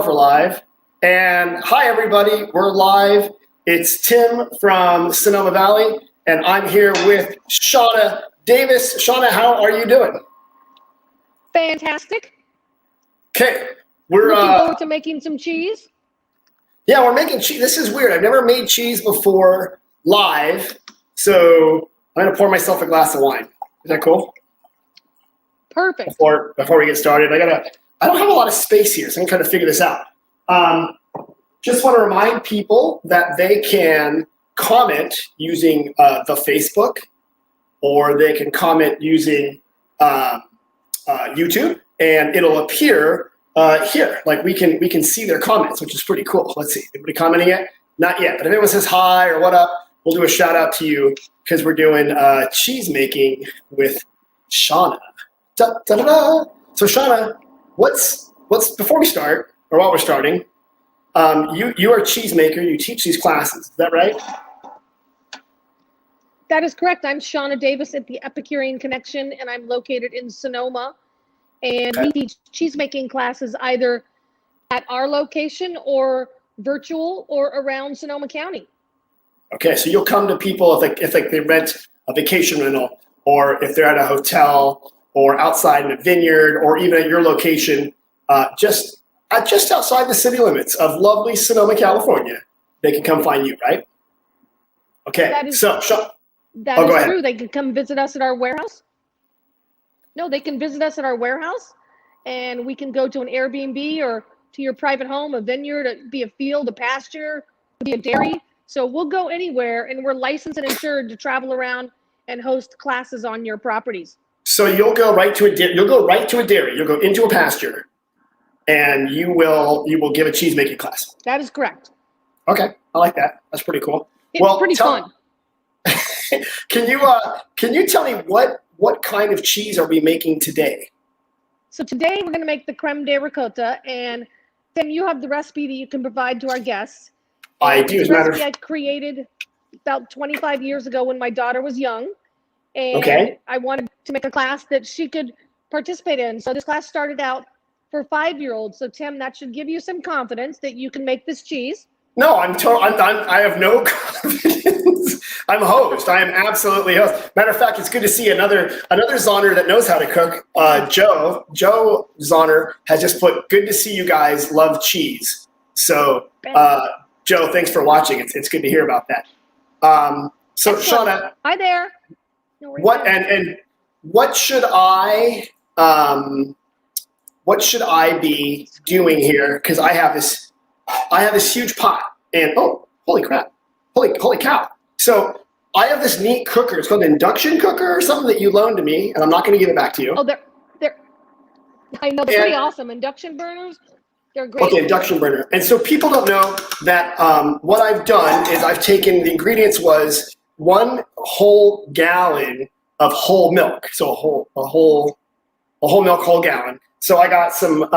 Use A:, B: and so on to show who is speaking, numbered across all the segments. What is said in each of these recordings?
A: For live. And hi, everybody. We're live. It's Tim from Sonoma Valley, and I'm here with Sheana Davis. Sheana, how are you doing?
B: Fantastic.
A: Okay. We're
B: looking forward to making some cheese.
A: Yeah, we're making cheese. This is weird. I've never made cheese before live, so I'm gonna pour myself a glass of wine. Is that cool?
B: Perfect.
A: Before we get started, I don't have a lot of space here, so I'm trying to figure this out. Just want to remind people that they can comment using the Facebook, or they can comment using YouTube, and it'll appear here. Like we can see their comments, which is pretty cool. Let's see. Anybody commenting yet? Not yet. But if anyone says hi or what up, we'll do a shout out to you because we're doing cheese making with Sheana. Da, da, da, da. So Sheana, what's before we start, or while we're starting, you are a cheesemaker. You teach these classes. Is that right?
B: That is correct. I'm Sheana Davis at the Epicurean Connection, and I'm located in Sonoma. And we teach cheesemaking classes either at our location or virtual or around Sonoma County. Okay,
A: so you'll come to people if they rent a vacation rental, or if they're at a hotel, or outside in a vineyard, or even at your location, just outside the city limits of lovely Sonoma, California. They can come find you, right? Okay,
B: that is true. They can come visit us at our warehouse. No, they can visit us at our warehouse, and we can go to an Airbnb or to your private home, a vineyard, be a field, a pasture, be a dairy. So we'll go anywhere, and we're licensed and insured to travel around and host classes on your properties.
A: So you'll go right to a dairy. You'll go into a pasture, and you will give a cheese making class.
B: That is correct.
A: Okay, I like that. That's pretty cool.
B: It's pretty fun.
A: Can you tell me what kind of cheese are we making today?
B: So today we're going to make the creme de ricotta, and Tim, you have the recipe that you can provide to our guests.
A: I do.
B: It's a recipe I created about 25 years ago when my daughter was young. And I wanted to make a class that she could participate in. So this class started out for 5-year-olds. So Tim, that should give you some confidence that you can make this cheese.
A: No, I have no confidence. I'm a host. I am absolutely a host. Matter of fact, it's good to see another Zoner that knows how to cook. Joe Zoner has just put, good to see you guys love cheese. So Joe, thanks for watching. It's good to hear about that. So Sheana.
B: Hi there.
A: What should I be doing here? Because I have this huge pot, and oh, holy crap, holy cow! So I have this neat cooker. It's called an induction cooker or something that you loaned to me, and I'm not going to give it back to you.
B: Oh, I know they're pretty awesome. Induction burners, they're great.
A: Okay, induction burner. And so people don't know that what I've done is I've taken the ingredients was 1 whole gallon of whole milk. So a whole milk, whole gallon. So I got some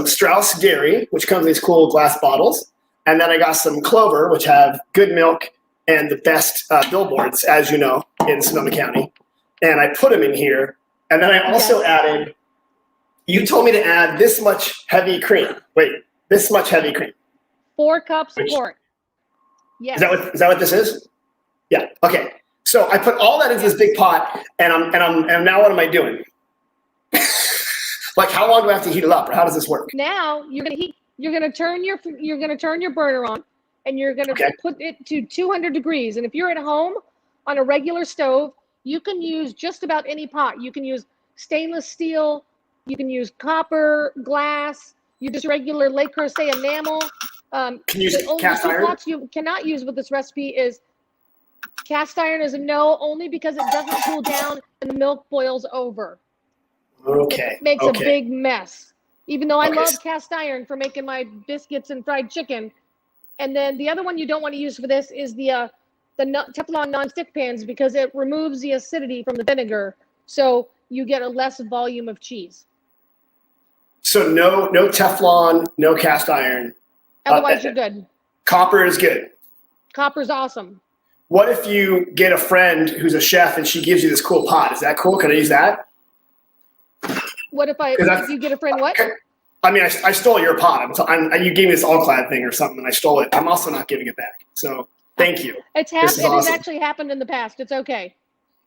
A: Strauss dairy, which comes in these cool glass bottles. And then I got some Clover, which have good milk and the best billboards, as you know, in Sonoma County. And I put them in here. And then I also added, you told me to add this much heavy cream. Wait, this much heavy cream.
B: 4 cups of quart. Yes.
A: Is that what this is? Yeah. Okay. So I put all that into this big pot, and now what am I doing? Like, how long do I have to heat it up, or how does this work?
B: Now you're gonna turn your burner on, and you're gonna put it to 200 degrees. And if you're at home on a regular stove, you can use just about any pot. You can use stainless steel, you can use copper, glass, you just regular Le Creuset enamel.
A: Can you use cast iron?
B: Pots you cannot use with this recipe is cast iron is a no, only because it doesn't cool down and the milk boils over.
A: Okay.
B: It makes a big mess. Even though I love cast iron for making my biscuits and fried chicken. And then the other one you don't want to use for this is the Teflon non-stick pans, because it removes the acidity from the vinegar. So you get a less volume of cheese.
A: So no Teflon, no cast iron.
B: Otherwise you're good.
A: Copper is good.
B: Copper's awesome.
A: What if you get a friend who's a chef and she gives you this cool pot? Is that cool? Can I use that?
B: What if you get a friend what?
A: I mean, I stole your pot. You gave me this all-clad thing or something, and I stole it. I'm also not giving it back. So thank you.
B: It
A: awesome.
B: has actually happened in the past. It's okay.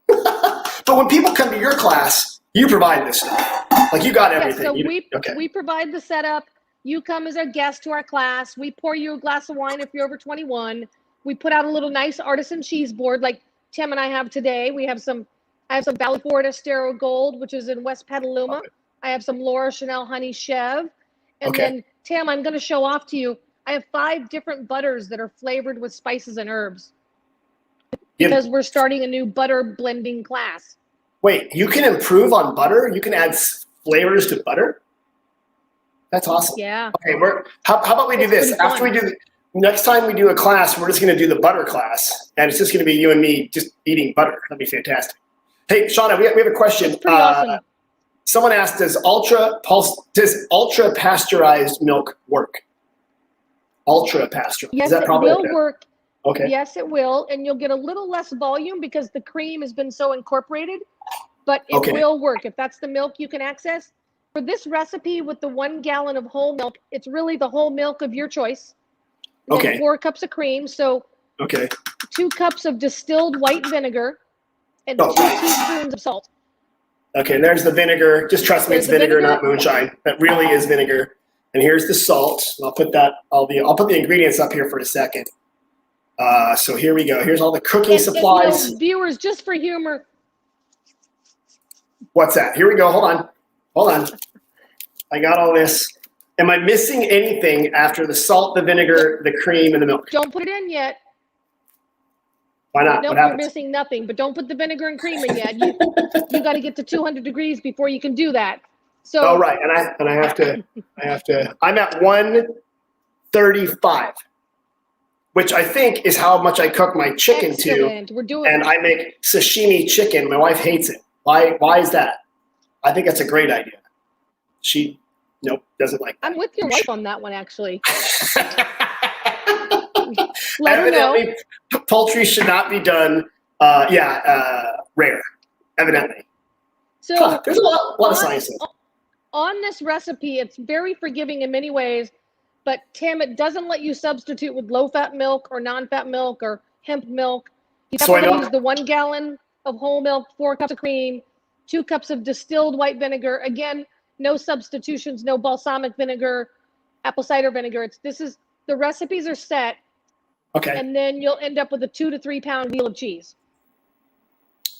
A: But when people come to your class, you provide this stuff. Like you got everything.
B: Yeah, so we provide the setup. You come as a guest to our class. We pour you a glass of wine if you're over 21. We put out a little nice artisan cheese board like Tim and I have today. I have some Valley Forge Estero Gold, which is in West Petaluma. Okay. I have some Laura Chanel Honey Chev. And then, Tim, I'm going to show off to you. I have 5 different butters that are flavored with spices and herbs. Because we're starting a new butter blending class. Wait,
A: you can improve on butter? You can add flavors to butter? That's awesome.
B: Yeah.
A: Okay, how about we do this? After we do next time we do a class, we're just going to do the butter class, and it's just going to be you and me just eating butter. That'd be fantastic. Hey, Sheana, we have a question.
B: That's pretty awesome.
A: Someone asked, does ultra pasteurized milk work? Ultra pasteurized.
B: Yes,
A: is that
B: it will work.
A: Okay.
B: Yes, it will, and you'll get a little less volume because the cream has been so incorporated, but it will work. If that's the milk you can access. For this recipe with the 1 gallon of whole milk, it's really the whole milk of your choice. And 4 cups of cream, so 2 cups of distilled white vinegar and 2 teaspoons of salt.
A: Okay, and there's the vinegar. Just trust me, it's vinegar, not moonshine. That really is vinegar. And here's the salt. I'll put the ingredients up here for a second. So here we go. Here's all the cooking supplies.
B: Viewers, just for humor.
A: What's that? Here we go. Hold on. I got all this. Am I missing anything after the salt, the vinegar, the cream, and the milk?
B: Don't put it in yet.
A: Why not?
B: No, you're missing nothing. But don't put the vinegar and cream in yet. You got to get to 200 degrees before you can do that. So.
A: Right, and I have to. I'm at 135. Which I think is how much I cook my chicken to. And I make sashimi chicken. My wife hates it. Why is that? I think that's a great idea. She, doesn't like that.
B: I'm with your wife on that one, actually. Let her know.
A: Poultry should not be done, rare, evidently.
B: So
A: there's a lot of science in it.
B: On this recipe, it's very forgiving in many ways. But Tim, it doesn't let you substitute with low-fat milk or non-fat milk or hemp milk. You have to use the 1 gallon of whole milk, 4 cups of cream, 2 cups of distilled white vinegar. Again, no substitutions, no balsamic vinegar, apple cider vinegar. The recipes are set.
A: Okay.
B: And then you'll end up with a 2 to 3 pound wheel of cheese.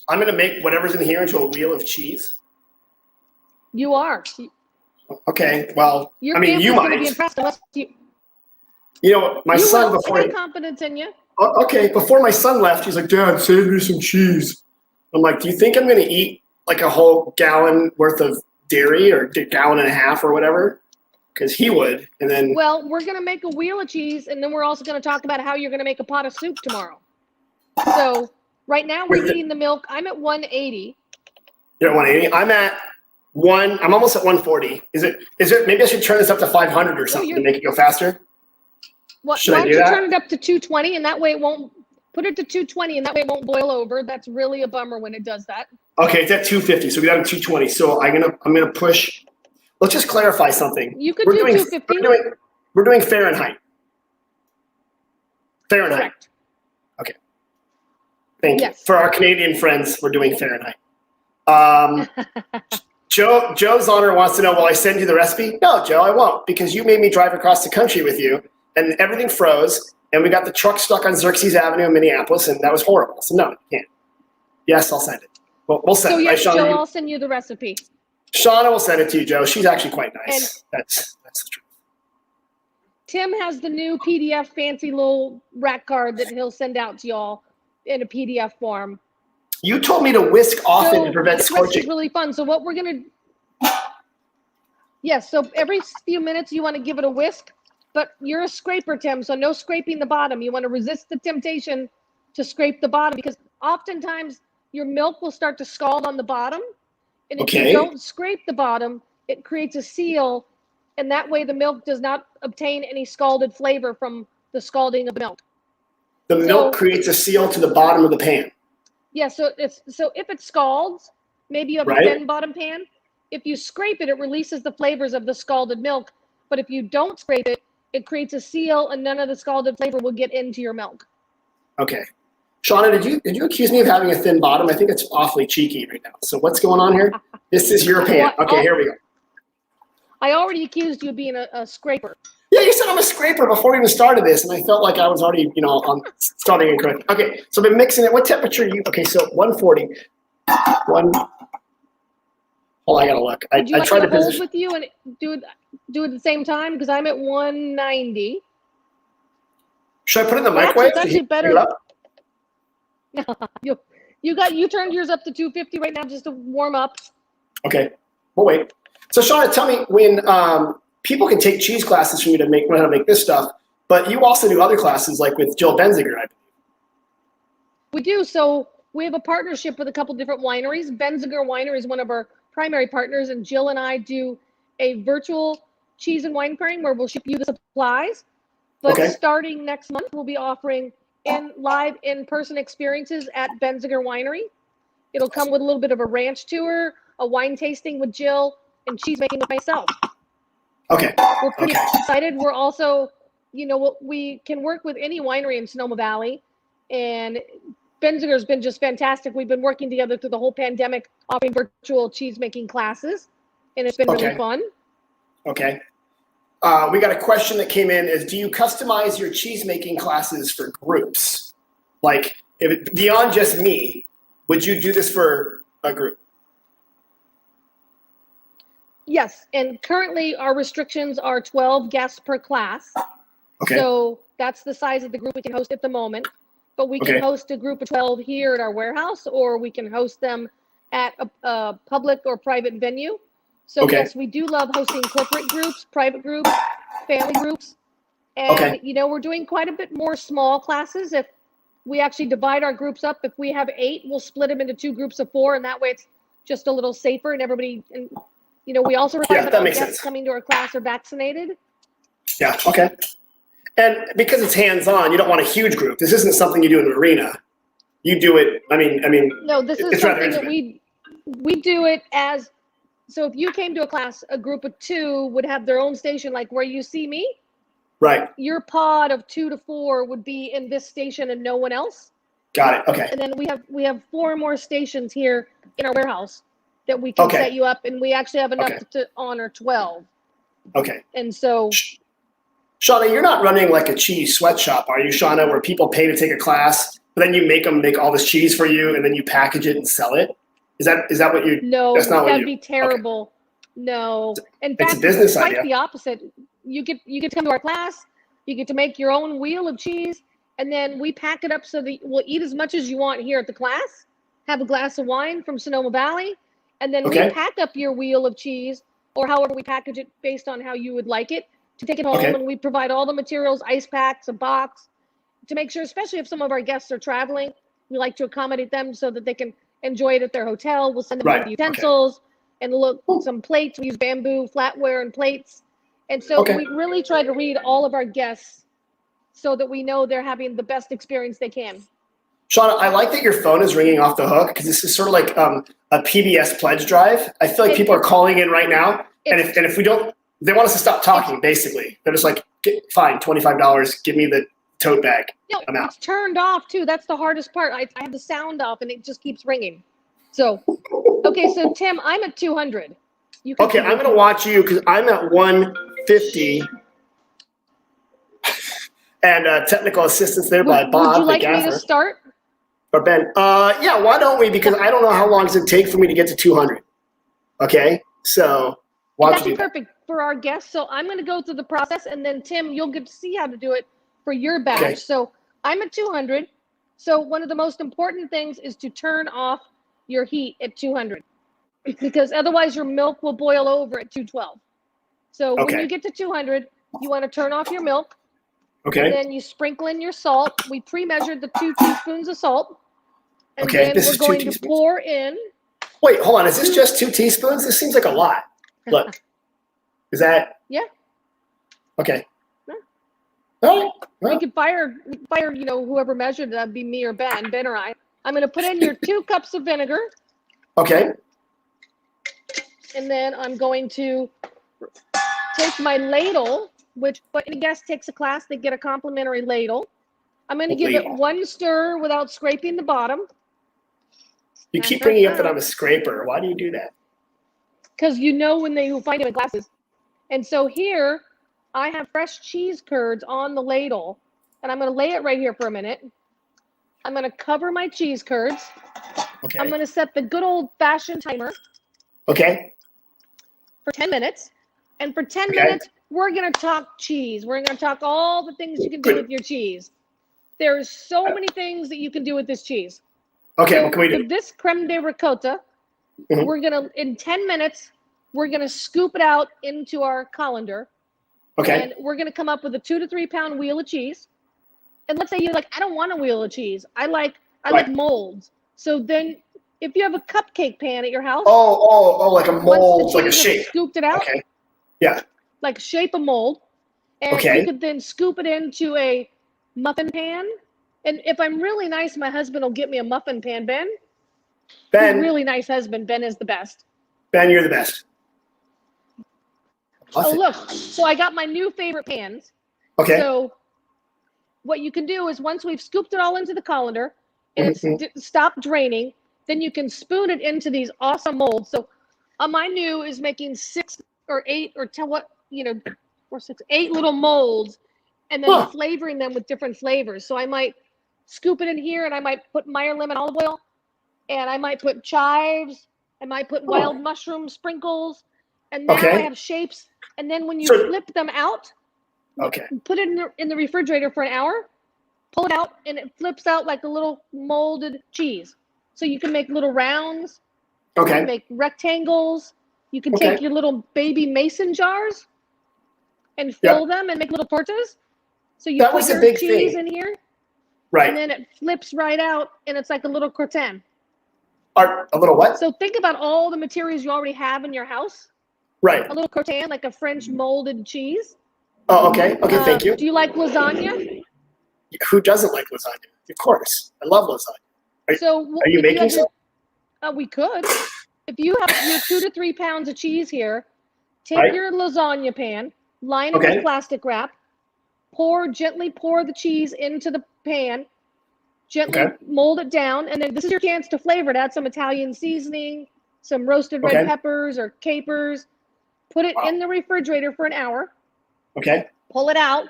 A: I'm going to make whatever's in here into a wheel of cheese.
B: You are.
A: Okay, well,
B: you
A: might.
B: Be impressed unless
A: my son before.
B: I have confidence in you.
A: Okay, before my son left, he's like, "Dad, save me some cheese." I'm like, "Do you think I'm going to eat like a whole gallon worth of dairy or a gallon and a half or whatever?" Because he would, and then.
B: Well, we're going to make a wheel of cheese, and then we're also going to talk about how you're going to make a pot of soup tomorrow. So right now we're heating the milk. I'm at 180.
A: You're at 180. I'm almost at 140. Is it maybe I should turn this up to 500 or something to make it go faster?
B: Should I do that? Why don't you turn it up to 220 and that way it won't put it to 220 and that way it won't boil over. That's really a bummer when it does that.
A: Okay, it's at 250. So we got it 220. So I'm gonna push. Let's just clarify something.
B: You could do 250.
A: We're doing Fahrenheit.
B: Correct.
A: Okay. Thank you. For our Canadian friends, we're doing Fahrenheit. Joe's honor wants to know, will I send you the recipe? No, Joe, I won't, because you made me drive across the country with you, and everything froze, and we got the truck stuck on Xerxes Avenue in Minneapolis, and that was horrible. So no, you can't. Yes, I'll send it. We'll send it.
B: So yes, Joe, I'll send you the recipe.
A: Sheana will send it to you, Joe. She's actually quite nice. That's the truth.
B: Tim has the new PDF fancy little rack card that he'll send out to y'all in a PDF form.
A: You told me to whisk often to prevent scorching.
B: It's really fun. So what we're going to... Yes, so every few minutes you want to give it a whisk, but you're a scraper, Tim, so no scraping the bottom. You want to resist the temptation to scrape the bottom because oftentimes your milk will start to scald on the bottom. And if you don't scrape the bottom, it creates a seal, and that way the milk does not obtain any scalded flavor from the scalding of the milk.
A: The milk creates a seal to the bottom of the pan.
B: Yeah, so if it scalds, maybe you have a thin bottom pan, if you scrape it, it releases the flavors of the scalded milk. But if you don't scrape it, it creates a seal, and none of the scalded flavor will get into your milk.
A: Okay. Sheana, did you accuse me of having a thin bottom? I think it's awfully cheeky right now. So what's going on here? This is your pan. Okay, here we go.
B: I already accused you of being a scraper.
A: Yeah, you said I'm a scraper before we even started this, and I felt like I was already, starting incorrect. Okay, so I've been mixing it. What temperature are you? Okay, so 140. Hold on, I gotta look. I tried to
B: hold with you and do it at the same time because I'm at 190.
A: Should I put it in the microwave?
B: It's actually better. You turned yours up to 250 right now just to warm up.
A: Okay, we'll wait. So Sheana, tell me when people can take cheese classes from you to learn how to make this stuff, but you also do other classes like with Jill Benziger, I believe.
B: We do. So we have a partnership with a couple different wineries. Benziger Winery is one of our primary partners, and Jill and I do a virtual cheese and wine pairing where we'll ship you the supplies. But starting next month, we'll be offering live in-person experiences at Benziger Winery. It'll come with a little bit of a ranch tour, a wine tasting with Jill, and cheese making with myself.
A: Okay.
B: We're pretty excited. We're also, we can work with any winery in Sonoma Valley, and Benziger's been just fantastic. We've been working together through the whole pandemic, offering virtual cheese making classes, and it's been really fun. Okay.
A: We got a question that came in: do you customize your cheese making classes for groups? Like, beyond just me, would you do this for a group?
B: Yes, and currently our restrictions are 12 guests per class.
A: Okay.
B: So that's the size of the group we can host at the moment. But we can host a group of 12 here at our warehouse, or we can host them at a public or private venue. So yes, we do love hosting corporate groups, private groups, family groups. And we're doing quite a bit more small classes. If we actually divide our groups up, if we have 8, we'll split them into 2 groups of 4, and that way it's just a little safer, and everybody, we also require that all guests coming to our class are vaccinated.
A: Yeah, okay. And because it's hands-on, you don't want a huge group. This isn't something you do in an arena. You do it,
B: No, this is something that we do it as, so if you came to a class, a group of 2 would have their own station, like where you see me.
A: Right.
B: Your pod of 2 to 4 would be in this station and no one else.
A: Got it, okay.
B: And then we have 4 more stations here in our warehouse that we can set you up, and we actually have enough to honor 12.
A: Okay.
B: And so...
A: Sheana, you're not running like a cheese sweatshop, are you, Sheana, where people pay to take a class, but then you make them make all this cheese for you, and then you package it and sell it? Is that what you?
B: No,
A: that's not
B: that'd be terrible. Okay. No, in fact,
A: it's a business
B: quite
A: idea.
B: The opposite. You get to come to our class. You get to make your own wheel of cheese, and then we pack it up so that we'll eat as much as you want here at the class. Have a glass of wine from Sonoma Valley, and then we pack up your wheel of cheese, or however we package it based on how you would like it, to take it home, and we provide all the materials, ice packs, a box, to make sure, especially if some of our guests are traveling, we like to accommodate them so that they can enjoy it at their hotel. We'll send them the utensils and some plates. We use bamboo flatware and plates. And so we really try to read all of our guests so that we know they're having the best experience they can.
A: Sheana, I like that your phone is ringing off the hook, because this is sort of like a PBS pledge drive. I feel like people are calling in right now, and if we don't, they want us to stop talking, basically. They're just like, fine, $25, give me the tote bag.
B: No,
A: I'm out.
B: It's turned off too. That's the hardest part. I have the sound off and it just keeps ringing. So, okay, so Tim, I'm at 200.
A: I'm going to watch you because I'm at 150. And technical assistance there by Bob.
B: Would you like me to start?
A: Or Ben. Yeah, why don't we? Because I don't know how long does it take for me to get to 200. Okay, so why don't you do that?
B: Perfect for our guests. So I'm going to go through the process, and then Tim, you'll get to see how to do it for your batch. Okay. So I'm at 200. So one of the most important things is to turn off your heat at 200, because otherwise your milk will boil over at 212. So when you get to 200, you want to turn off your milk.
A: Okay.
B: And then you sprinkle in your salt. We pre-measured the 2 teaspoons of salt. And then we're going to pour in.
A: Wait, hold on. Is this just 2 teaspoons? This seems like a lot. Look. Is that?
B: Yeah.
A: Okay.
B: Yeah.
A: All right. Well.
B: We could fire, whoever measured, that'd be me or Ben or I. I'm going to put in your 2 cups of vinegar.
A: Okay.
B: And then I'm going to take my ladle, which any guest takes a class, they get a complimentary ladle. I'm going to give it one stir without scraping the bottom.
A: You keep bringing up that I'm a scraper. Why do you do that?
B: Because you know when they find it in classes. And so here, I have fresh cheese curds on the ladle, and I'm going to lay it right here for a minute. I'm going to cover my cheese curds.
A: Okay.
B: I'm going to set the good old-fashioned timer.
A: Okay.
B: For 10 minutes. And for 10 minutes, we're going to talk cheese. We're going to talk all the things you can do with your cheese. There's so many things that you can do with this cheese.
A: Okay,
B: so
A: what can we do?
B: With this creme de ricotta, we're going to, in 10 minutes, we're going to scoop it out into our colander.
A: Okay.
B: And we're going to come up with a 2 to 3 pound wheel of cheese. And let's say you're like, I don't want a wheel of cheese. I like molds. So then if you have a cupcake pan at your house.
A: Oh, like a mold, like a shape.
B: Scooped it out.
A: Okay. Yeah.
B: Like shape a mold. And you could then scoop it into a muffin pan. And if I'm really nice, my husband will get me a muffin pan. Ben. He's a really nice husband. Ben is the best.
A: Ben, you're the best.
B: Oh, look. So I got my new favorite pans.
A: Okay.
B: So what you can do is once we've scooped it all into the colander and it's stopped draining, then you can spoon it into these awesome molds. So my new is making 6 or 8 or 10, 8 little molds and then flavoring them with different flavors. So I might scoop it in here and I might put Meyer lemon olive oil and I might put chives. I might put wild mushroom sprinkles. And now I have shapes. And then when you flip them out, put it in the refrigerator for an hour, pull it out, and it flips out like a little molded cheese. So you can make little rounds. You can make rectangles. You can take your little baby mason jars and fill them and make little tortas. So you put your cheese in here.
A: Right.
B: And then it flips right out, and it's like a little gratin.
A: A little what?
B: So think about all the materials you already have in your house.
A: Right.
B: A little gratin, like a French molded cheese.
A: Oh, okay. Okay, thank you.
B: Do you like lasagna?
A: Who doesn't like lasagna? Of course. I love lasagna. Are you making some?
B: We could. If you have your 2 to 3 pounds of cheese here, take your lasagna pan, line it with plastic wrap, gently pour the cheese into the pan, gently mold it down, and then this is your chance to flavor it. Add some Italian seasoning, some roasted red peppers or capers. Put it in the refrigerator for an hour.
A: Okay.
B: Pull it out.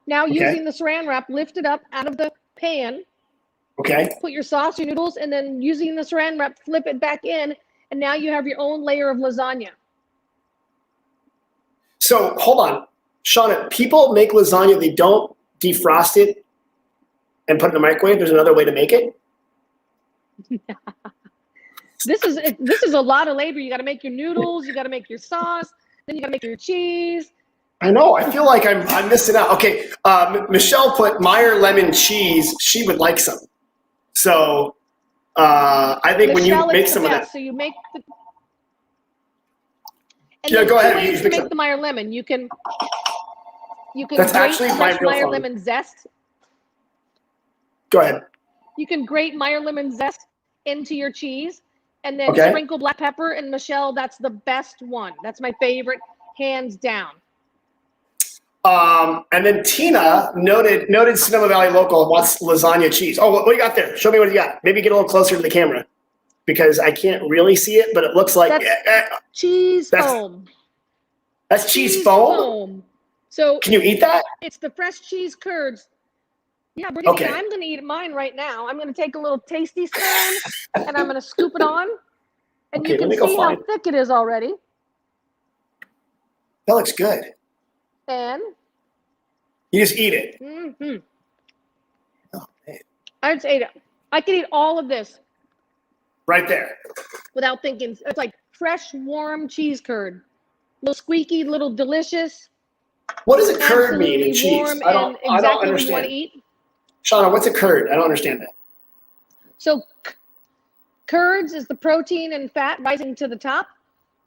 B: Now using the saran wrap, lift it up out of the pan.
A: Okay.
B: Put your sauce, your noodles, and then using the saran wrap, flip it back in, and now you have your own layer of lasagna.
A: So hold on, Sheana, people make lasagna, they don't defrost it and put it in the microwave. There's another way to make it.
B: This is a lot of labor. You got to make your noodles, you got to make your sauce, then you got to make your cheese.
A: I know. I feel like I'm missing out. Okay, Michelle put Meyer lemon cheese. She would like some. So I think when you make some of that.
B: So you make the.
A: And go ahead.
B: You can make the Meyer lemon. You can.
A: That's actually my real
B: Meyer lemon zest.
A: Go ahead.
B: You can grate Meyer lemon zest into your cheese, and then sprinkle black pepper. And Michelle, that's the best one. That's my favorite, hands down.
A: And then Tina noted Sonoma Valley local wants lasagna cheese. Oh, what do you got there? Show me what you got. Maybe get a little closer to the camera because I can't really see it, but it looks like
B: cheese foam.
A: That's cheese foam?
B: So
A: can you eat that?
B: It's the fresh cheese curds. Yeah, Brittany, I'm going to eat mine right now. I'm going to take a little tasty spoon and I'm going to scoop it on. And you can see how thick it is already.
A: That looks good.
B: And
A: you just eat it.
B: Mm-hmm.
A: Oh, man.
B: I just ate it. I could eat all of this.
A: Right there.
B: Without thinking. It's like fresh, warm cheese curd. Little squeaky, little delicious.
A: What does a curd mean in cheese? I don't understand.
B: What you want to eat.
A: Sheana, what's a curd? I don't understand that.
B: So curds is the protein and fat rising to the top.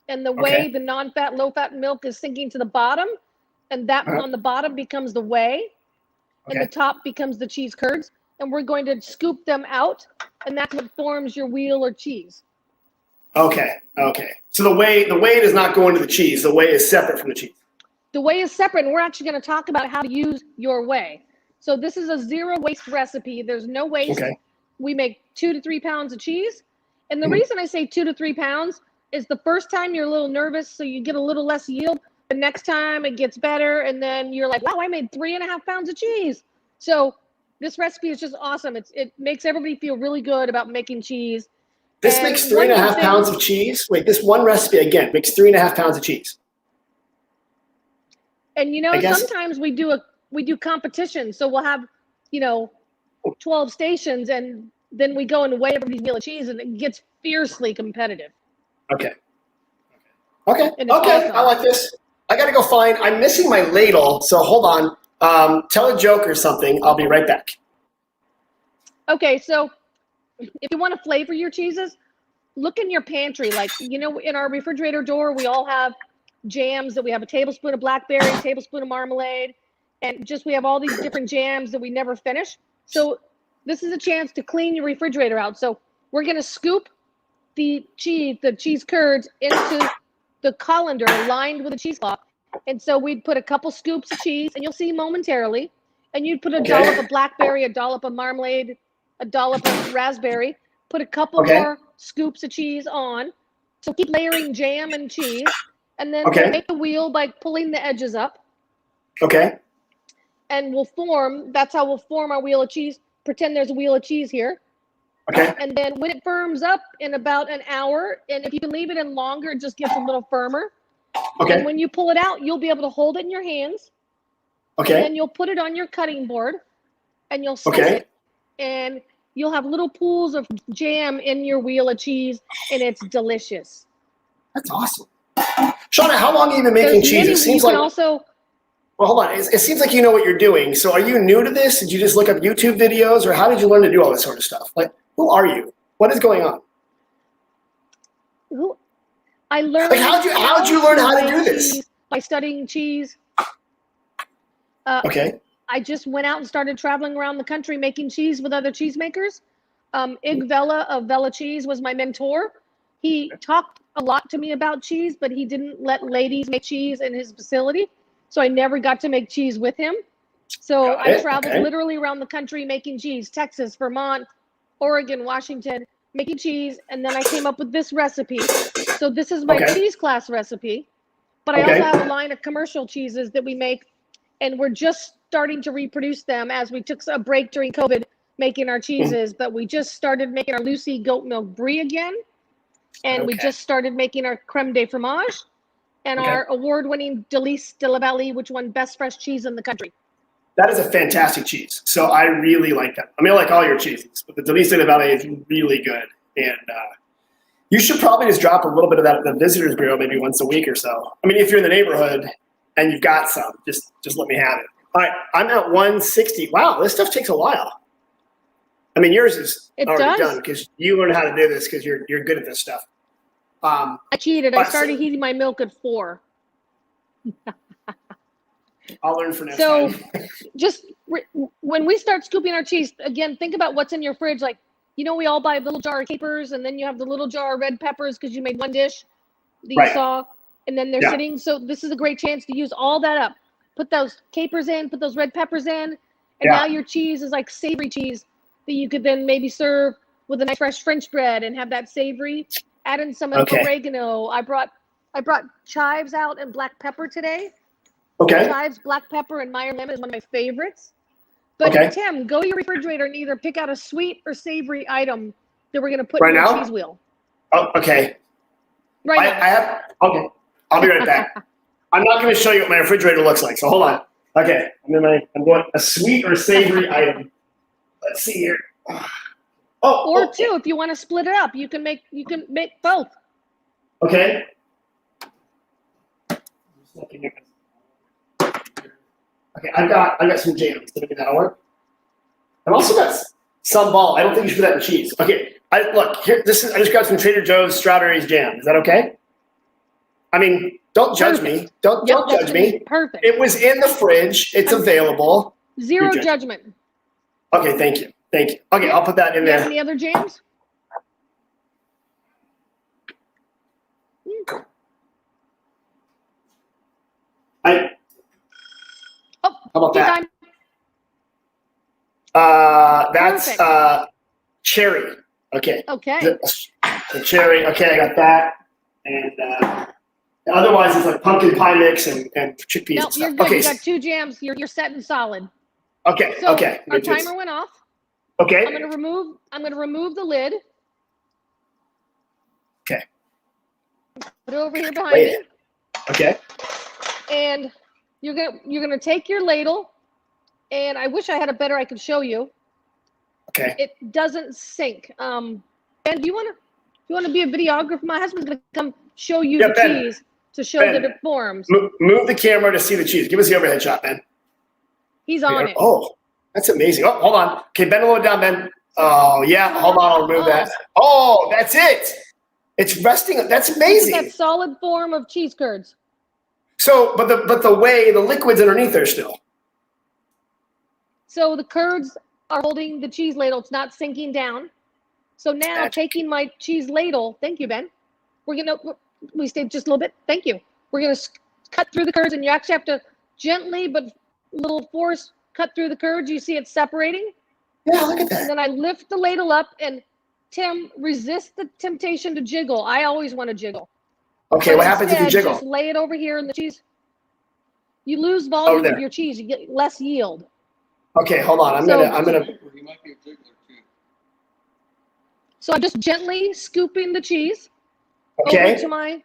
B: And the whey, the non-fat, low-fat milk is sinking to the bottom. And that on the bottom becomes the whey. And the top becomes the cheese curds. And we're going to scoop them out. And that's what forms your wheel or cheese.
A: Okay. So the whey does not go into the cheese. The whey is separate from the cheese.
B: The whey is separate, and we're actually going to talk about how to use your whey. So this is a zero waste recipe. There's no waste.
A: Okay.
B: We make 2 to 3 pounds of cheese. And the reason I say 2 to 3 pounds is the first time you're a little nervous, so you get a little less yield. The next time it gets better, and then you're like, wow, I made 3.5 pounds of cheese. So this recipe is just awesome. It makes everybody feel really good about making cheese.
A: This makes 3.5 pounds of cheese. Wait, this one recipe again makes 3.5 pounds of cheese.
B: And sometimes we do competitions. So we'll have, 12 stations, and then we go and weigh everybody's wheel of cheese, and it gets fiercely competitive.
A: Okay.
B: Awesome.
A: I like this. I got to go find. I'm missing my ladle, so hold on. Tell a joke or something. I'll be right back.
B: Okay, so if you want to flavor your cheeses, look in your pantry. Like, in our refrigerator door, we all have jams that we have a tablespoon of blackberry, tablespoon of marmalade, and we have all these different jams that we never finish. So this is a chance to clean your refrigerator out. So we're going to scoop the cheese curds into the colander lined with a cheesecloth. And so we'd put a couple scoops of cheese, and you'll see momentarily, and you'd put a dollop of blackberry, a dollop of marmalade, a dollop of raspberry, put a couple more scoops of cheese on. So keep layering jam and cheese, and then we'll make the wheel by pulling the edges up.
A: Okay.
B: And that's how we'll form our wheel of cheese. Pretend there's a wheel of cheese here.
A: Okay.
B: And then when it firms up in about an hour, and if you can leave it in longer, it just gets a little firmer. Okay. And when you pull it out, you'll be able to hold it in your hands. Okay. And then you'll put it on your cutting board, and you'll slice it. And you'll have little pools of jam in your wheel of cheese, and it's delicious.
A: That's awesome. Shauna, how long have you been making cheese? It seems like well, hold on. It seems like you know what you're doing. So are you new to this? Did you just look up YouTube videos, or how did you learn to do all this sort of stuff? Like, who are you? What is going on?
B: I learned.
A: Like, how'd you learn how to do this?
B: By studying cheese.
A: Okay.
B: I just went out and started traveling around the country making cheese with other cheesemakers. Ig Vella of Vella Cheese was my mentor. He talked a lot to me about cheese, but he didn't let ladies make cheese in his facility. So I never got to make cheese with him. So I traveled literally around the country making cheese, Texas, Vermont, Oregon, Washington, making cheese. And then I came up with this recipe. So this is my cheese class recipe. But I also have a line of commercial cheeses that we make. And we're just starting to reproduce them as we took a break during COVID making our cheeses. But we just started making our Lucy goat milk brie again. And we just started making our creme de fromage. And our award-winning Delice de la Valley, which won Best Fresh Cheese in the country.
A: That is a fantastic cheese. So I really like that. I mean, I like all your cheeses, but the Delice de la Valley is really good. And you should probably just drop a little bit of that at the Visitors Bureau maybe once a week or so. I mean, if you're in the neighborhood and you've got some, just let me have it. All right, I'm at 160. Wow, this stuff takes a while. I mean, yours is already done because you learned how to do this because you're good at this stuff.
B: I cheated. I started heating my milk at 4.
A: I'll learn for next time.
B: So when we start scooping our cheese, again, think about what's in your fridge. Like, we all buy a little jar of capers, and then you have the little jar of red peppers because you made one dish that you saw, and then they're sitting. So this is a great chance to use all that up. Put those capers in, put those red peppers in, and now your cheese is like savory cheese that you could then maybe serve with a nice fresh French bread and have that savory. Add in some oregano. I brought chives out and black pepper today. Chives, black pepper, and Meyer lemon is one of my favorites. But Tim, go to your refrigerator and either pick out a sweet or savory item that we're going to put in your cheese wheel.
A: Oh, okay. Now. I'll be right back. I'm not going to show you what my refrigerator looks like, so hold on. Okay, I'm going a sweet or savory item. Let's see here.
B: Two, if you want to split it up, you can make both.
A: Okay. Okay, I've got some jams. Maybe that'll work. I've also got some ball. I don't think you should put that in cheese. Okay. Look here. I just got some Trader Joe's strawberries jam. Is that okay? I mean, don't judge me. Don't judge me.
B: Perfect.
A: It was in the fridge. It's available.
B: Zero judgment.
A: Okay, thank you. Okay, I'll put that in there.
B: Any other jams?
A: How about
B: tea
A: that?
B: time.
A: That's
B: Perfect.
A: cherry. Okay.
B: Okay.
A: The cherry. Okay, I got that. And otherwise, it's like pumpkin pie mix and chickpeas
B: No,
A: and stuff.
B: you're good.
A: Okay.
B: You got 2 jams. You're set and solid.
A: Okay.
B: So
A: Okay.
B: our timer went off.
A: Okay.
B: I'm gonna remove the lid.
A: Okay.
B: Put it over here behind me.
A: Okay.
B: And you're gonna take your ladle, and I wish I had I could show you.
A: Okay.
B: It doesn't sink. Ben, do you wanna be a videographer? My husband's gonna come show you the
A: Ben,
B: cheese to show that it forms.
A: Move the camera to see the cheese. Give us the overhead shot, Ben.
B: He's on it.
A: Oh, that's amazing. Oh, hold on. Okay, bend a little down, Ben. Oh, yeah. Hold on. I'll remove that. Oh, that's it. It's resting. That's amazing.
B: Look at that solid form of cheese curds.
A: So, but the liquid's underneath there still.
B: So the curds are holding the cheese ladle. It's not sinking down. So now taking my cheese ladle, thank you, Ben. We stayed just a little bit. Thank you. We're gonna cut through the curds, and you actually have to gently but little force cut through the curds. You see it separating?
A: Yeah, look at that.
B: And then I lift the ladle up, and Tim, resist the temptation to jiggle. I always want to jiggle.
A: Okay, what happens if you jiggle?
B: Just lay it over here in the cheese. You lose volume of your cheese. You get less yield.
A: Okay, hold on. I'm gonna.
C: He might be a jiggler too.
B: So I'm just gently scooping the cheese
A: over
B: to my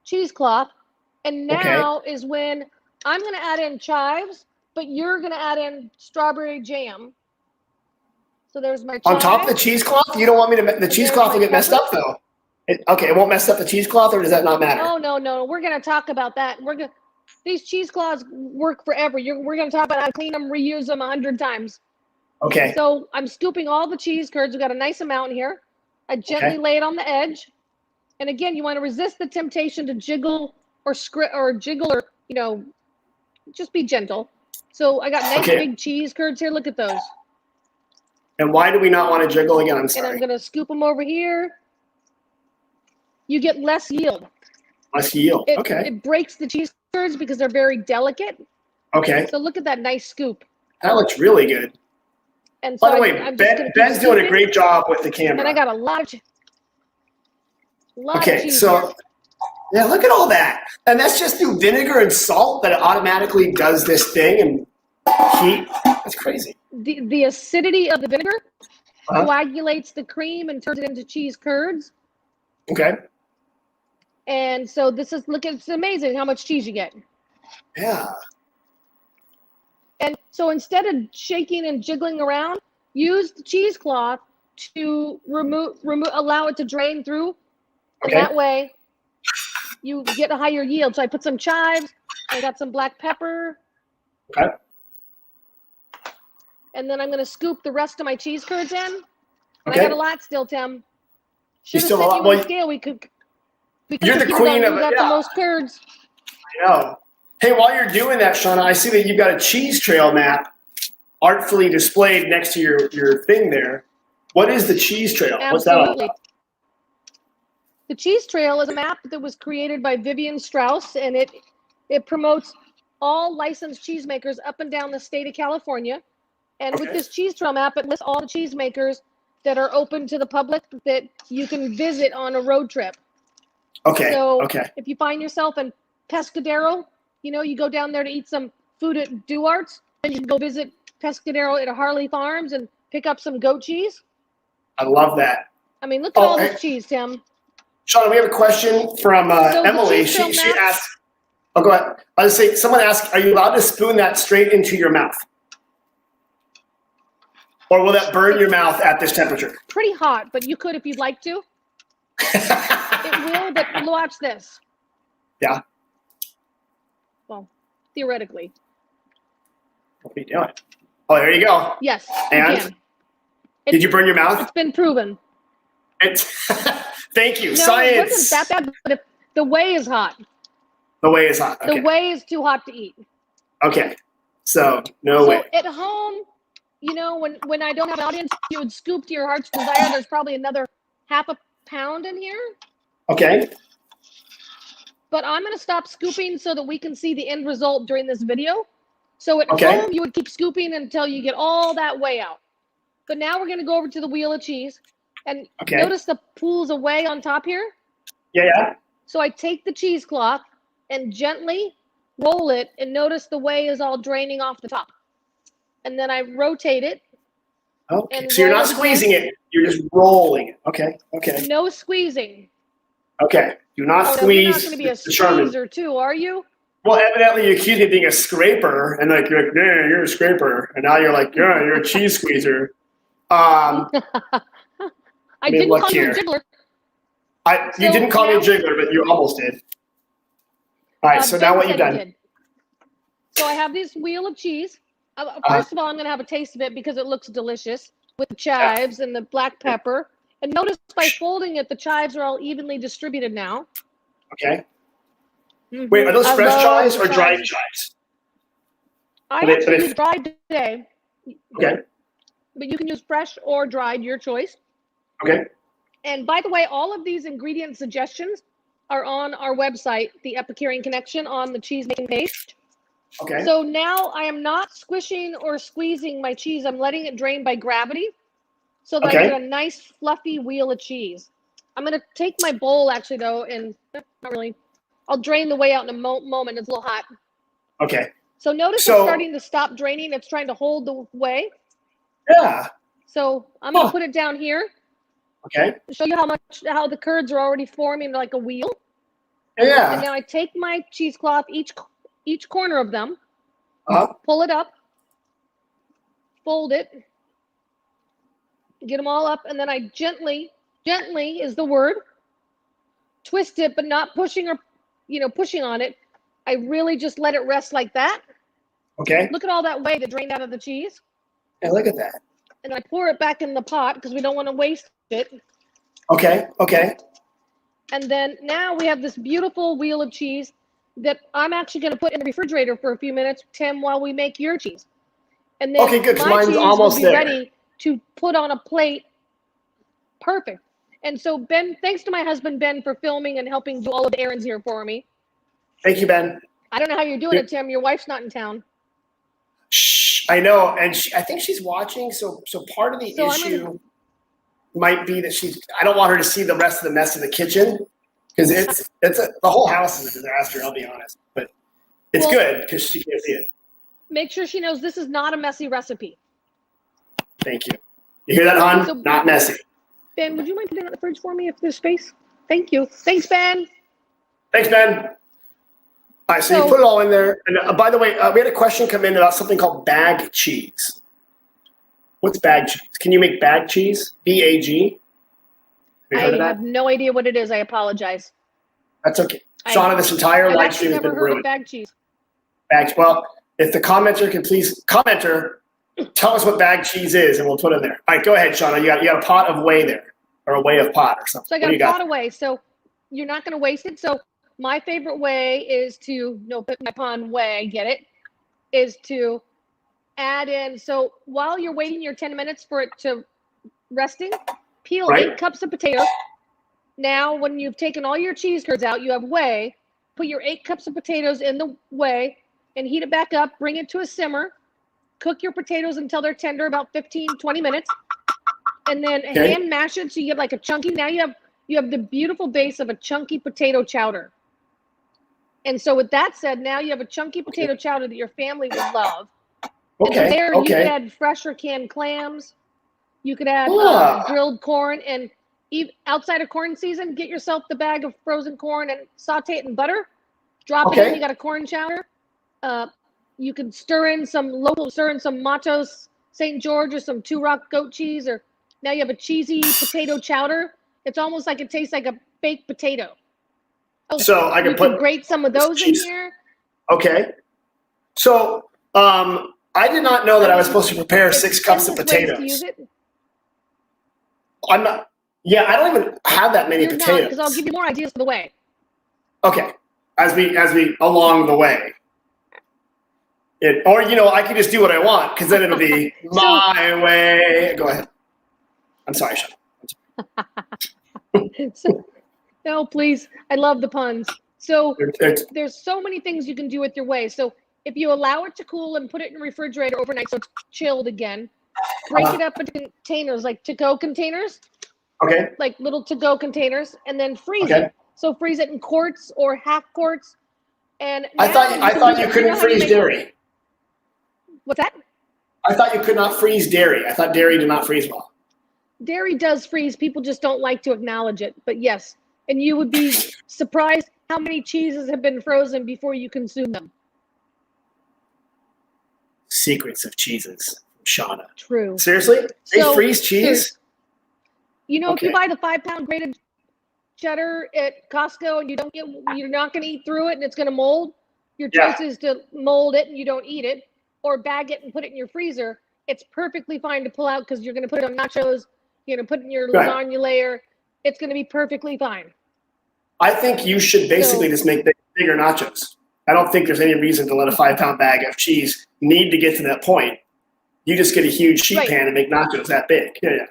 B: cheesecloth, and now is when I'm going to add in chives, but you're going to add in strawberry jam. So there's my chives.
A: On top of the cheesecloth? You don't want me to? The cheesecloth will get messed up though. It won't mess up the cheesecloth, or does that not matter?
B: Oh no. We're going to talk about that. These cheesecloths work forever. We're going to talk about how to clean them, reuse them 100 times.
A: Okay.
B: So I'm scooping all the cheese curds. We've got a nice amount here. I gently lay it on the edge. And again, you want to resist the temptation to jiggle or just be gentle. So I got nice big cheese curds here. Look at those.
A: And why do we not want to jiggle again? I'm sorry.
B: And I'm going to scoop them over here. You get less yield.
A: Less yield.
B: It breaks the cheese curds because they're very delicate.
A: Okay.
B: So look at that nice scoop.
A: That looks really good.
B: And so
A: by the way, Ben's doing a great job with the camera.
B: And I got a lot of cheese.
A: So yeah, look at all that. And that's just through vinegar and salt that it automatically does this thing and heat. That's crazy.
B: The acidity of the vinegar coagulates the cream and turns it into cheese curds.
A: Okay.
B: And so it's amazing how much cheese you get.
A: Yeah.
B: And so instead of shaking and jiggling around, use the cheesecloth to allow it to drain through. And that way you get a higher yield. So I put some chives, I got some black pepper.
A: Okay.
B: And then I'm going to scoop the rest of my cheese curds in. And I got a lot still, Tim. Should have sent you on scale.
A: You're the queen of it.
B: You got the most curds.
A: I know. Hey, while you're doing that, Sheana, I see that you've got a cheese trail map artfully displayed next to your thing there. What is the cheese trail?
B: Absolutely.
A: What's that all about?
B: The cheese trail is a map that was created by Vivian Strauss, and it promotes all licensed cheesemakers up and down the state of California. And with this cheese trail map, it lists all the cheesemakers that are open to the public that you can visit on a road trip.
A: Okay.
B: So if you find yourself in Pescadero, you go down there to eat some food at Duart's, and you can go visit Pescadero at Harley Farms and pick up some goat cheese.
A: I love that.
B: I mean, look at all this cheese, Tim.
A: Sheana, we have a question from Emily. She asked, go ahead. I was saying, someone asked, are you allowed to spoon that straight into your mouth? Or will that burn your mouth at this temperature?
B: Pretty hot, but you could if you'd like to. It will, but watch this.
A: Yeah.
B: Well, theoretically.
A: What are you doing? Oh, there you go.
B: Yes.
A: And did you burn your mouth?
B: It's been proven.
A: Thank you.
B: No,
A: Science.
B: It wasn't that bad, but the whey is hot.
A: The whey is hot. Okay.
B: The whey is too hot to eat.
A: Okay. So no way.
B: At home, when I don't have an audience, you would scoop to your heart's desire. There's probably another half a pound in here.
A: Okay.
B: but I'm going to stop scooping so that we can see the end result during this video. So at home, you would keep scooping until you get all that whey out. But now we're going to go over to the wheel of cheese. And notice the pools of whey on top here?
A: Yeah.
B: So I take the cheesecloth and gently roll it, and notice the whey is all draining off the top. And then I rotate it.
A: Okay, so you're not squeezing it, you're just rolling it. Okay.
B: No squeezing.
A: Okay, do not squeeze.
B: You're not going to be a squeezer too, are you?
A: Well, evidently you accuse me of being a scraper, and like you're like, yeah, you're a scraper, and now you're like, yeah, you're a cheese squeezer.
B: I didn't call you a jiggler.
A: You didn't call me a jiggler, but you almost did. All right, so now what you've done?
B: So I have this wheel of cheese. First of all, I'm going to have a taste of it because it looks delicious with the chives and the black pepper. And notice by folding it, the chives are all evenly distributed now.
A: Okay. Mm-hmm. Wait, are those fresh chives or dried chives?
B: I actually use dried today.
A: Okay.
B: But you can use fresh or dried, your choice.
A: Okay.
B: And by the way, all of these ingredient suggestions are on our website, the Epicurean Connection, on the Cheesemaking page.
A: Okay.
B: So now I am not squishing or squeezing my cheese. I'm letting it drain by gravity so that I get a nice fluffy wheel of cheese. I'm going to take my bowl actually though, and not really. I'll drain the whey out in a moment. It's a little hot.
A: Okay.
B: So notice it's starting to stop draining. It's trying to hold the whey.
A: Yeah.
B: So I'm going to put it down here.
A: Okay.
B: To show you how the curds are already forming like a wheel.
A: Yeah.
B: And now I take my cheesecloth, each corner of them, pull it up, fold it, get them all up, and then I gently is the word, twist it, but not pushing on it. I really just let it rest like that.
A: Okay.
B: Look at all that whey that drained out of the cheese.
A: Yeah, look at that.
B: And I pour it back in the pot because we don't want to waste it.
A: Okay.
B: And then now we have this beautiful wheel of cheese that I'm actually going to put in the refrigerator for a few minutes, Tim, while we make your cheese. And then
A: good.
B: my
A: Mine's
B: cheese
A: almost
B: will be
A: there.
B: ready to put on a plate. Perfect. And so Ben, thanks to my husband Ben for filming and helping do all of the errands here for me.
A: Thank you, Ben.
B: I don't know how you're doing it, Tim. Your wife's not in town.
A: Shh, I know, and I think she's watching. So part of the issue might be that I don't want her to see the rest of the mess of the kitchen because the whole house is a disaster. I'll be honest, but it's good because she can't see it.
B: Make sure she knows this is not a messy recipe.
A: Thank you. You hear that, hon? So, not messy.
B: Ben, would you mind putting it in the fridge for me if there's space? Thank you. Thanks, Ben.
A: Thanks, Ben. All right, so you put it all in there. And by the way, we had a question come in about something called bag cheese. What's bag cheese? Can you make bag cheese? B-A-G?
B: I have no idea what it is. I apologize.
A: That's okay. Shauna, this entire live stream has been ruined.
B: Bag cheese.
A: Well, if the commenter can please, tell us what bag cheese is, and we'll put it in there. All right, go ahead, Shauna. You got a pot of whey there, or a whey of pot or something.
B: So I got a pot of whey. So you're not going to waste it. So my favorite way is to, put my pun whey, I get it, is to add in. So while you're waiting your 10 minutes for it to resting, peel 8 cups of potatoes. Now, when you've taken all your cheese curds out, you have whey. Put your 8 cups of potatoes in the whey and heat it back up. Bring it to a simmer. Cook your potatoes until they're tender, about 15, 20 minutes. And then hand mash it so you get like a chunky. Now you have the beautiful base of a chunky potato chowder. And so with that said, now you have a chunky potato chowder that your family would love. And there you could add fresh or canned clams. You could add grilled corn. And outside of corn season, get yourself the bag of frozen corn and saute it in butter. Drop it in. You got a corn chowder. You can stir in some Matos St. George or some Two Rock goat cheese. Or now you have a cheesy potato chowder. It's almost like it tastes like a baked potato.
A: So I can
B: grate some of those in here.
A: Okay. So I did not know that I was supposed to prepare 6 cups of potatoes.
B: Use it.
A: I'm not. Yeah, I don't even have that many potatoes.
B: Because I'll give you more ideas for the way.
A: Okay. As we along the way. I could just do what I want because then it'll be my way. Go ahead. I'm sorry, Sean.
B: No, please. I love the puns. So there's so many things you can do with your whey. So if you allow it to cool and put it in the refrigerator overnight so it's chilled again, break it up into containers, like to-go containers.
A: Okay.
B: Like little to-go containers, and then freeze it. So freeze it in quarts or half quarts. And
A: I thought you couldn't freeze dairy.
B: What's that?
A: I thought you could not freeze dairy. I thought dairy did not freeze well.
B: Dairy does freeze. People just don't like to acknowledge it. But yes, and you would be surprised how many cheeses have been frozen before you consume them.
A: Secrets of cheeses, Sheana.
B: True.
A: Seriously? They freeze cheese?
B: You know, if you buy the 5-pound grated cheddar at Costco and you're not going to eat through it and it's going to mold, your choice is to mold it and you don't eat it, or bag it and put it in your freezer. It's perfectly fine to pull out because you're going to put it on nachos, you're going to put it in your lasagna layer. It's going to be perfectly fine.
A: I think you should basically just make bigger nachos. I don't think there's any reason to let a 5-pound bag of cheese need to get to that point. You just get a huge sheet pan and make nachos that big. Yeah.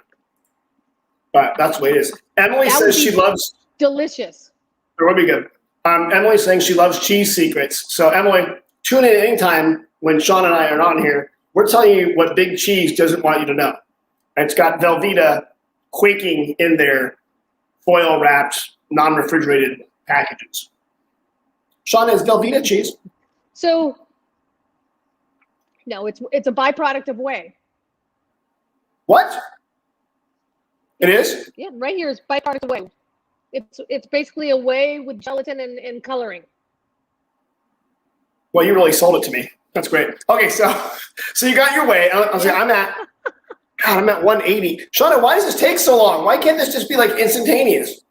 A: But that's the way it is. Emily says she loves.
B: Delicious.
A: It would be good. Emily's saying she loves cheese secrets. So Emily, tune in anytime when Sean and I are on here. We're telling you what Big Cheese doesn't want you to know. It's got Velveeta quaking in their foil-wrapped, non-refrigerated packages. Sean, is Velveeta cheese?
B: So, no, it's a byproduct of whey.
A: What? It is?
B: Yeah, right here is byproduct of whey. It's basically a whey with gelatin and coloring.
A: Well, you really sold it to me. That's great. Okay, so you got your whey. I'm at 180. Shauna, why does this take so long? Why can't this just be like instantaneous?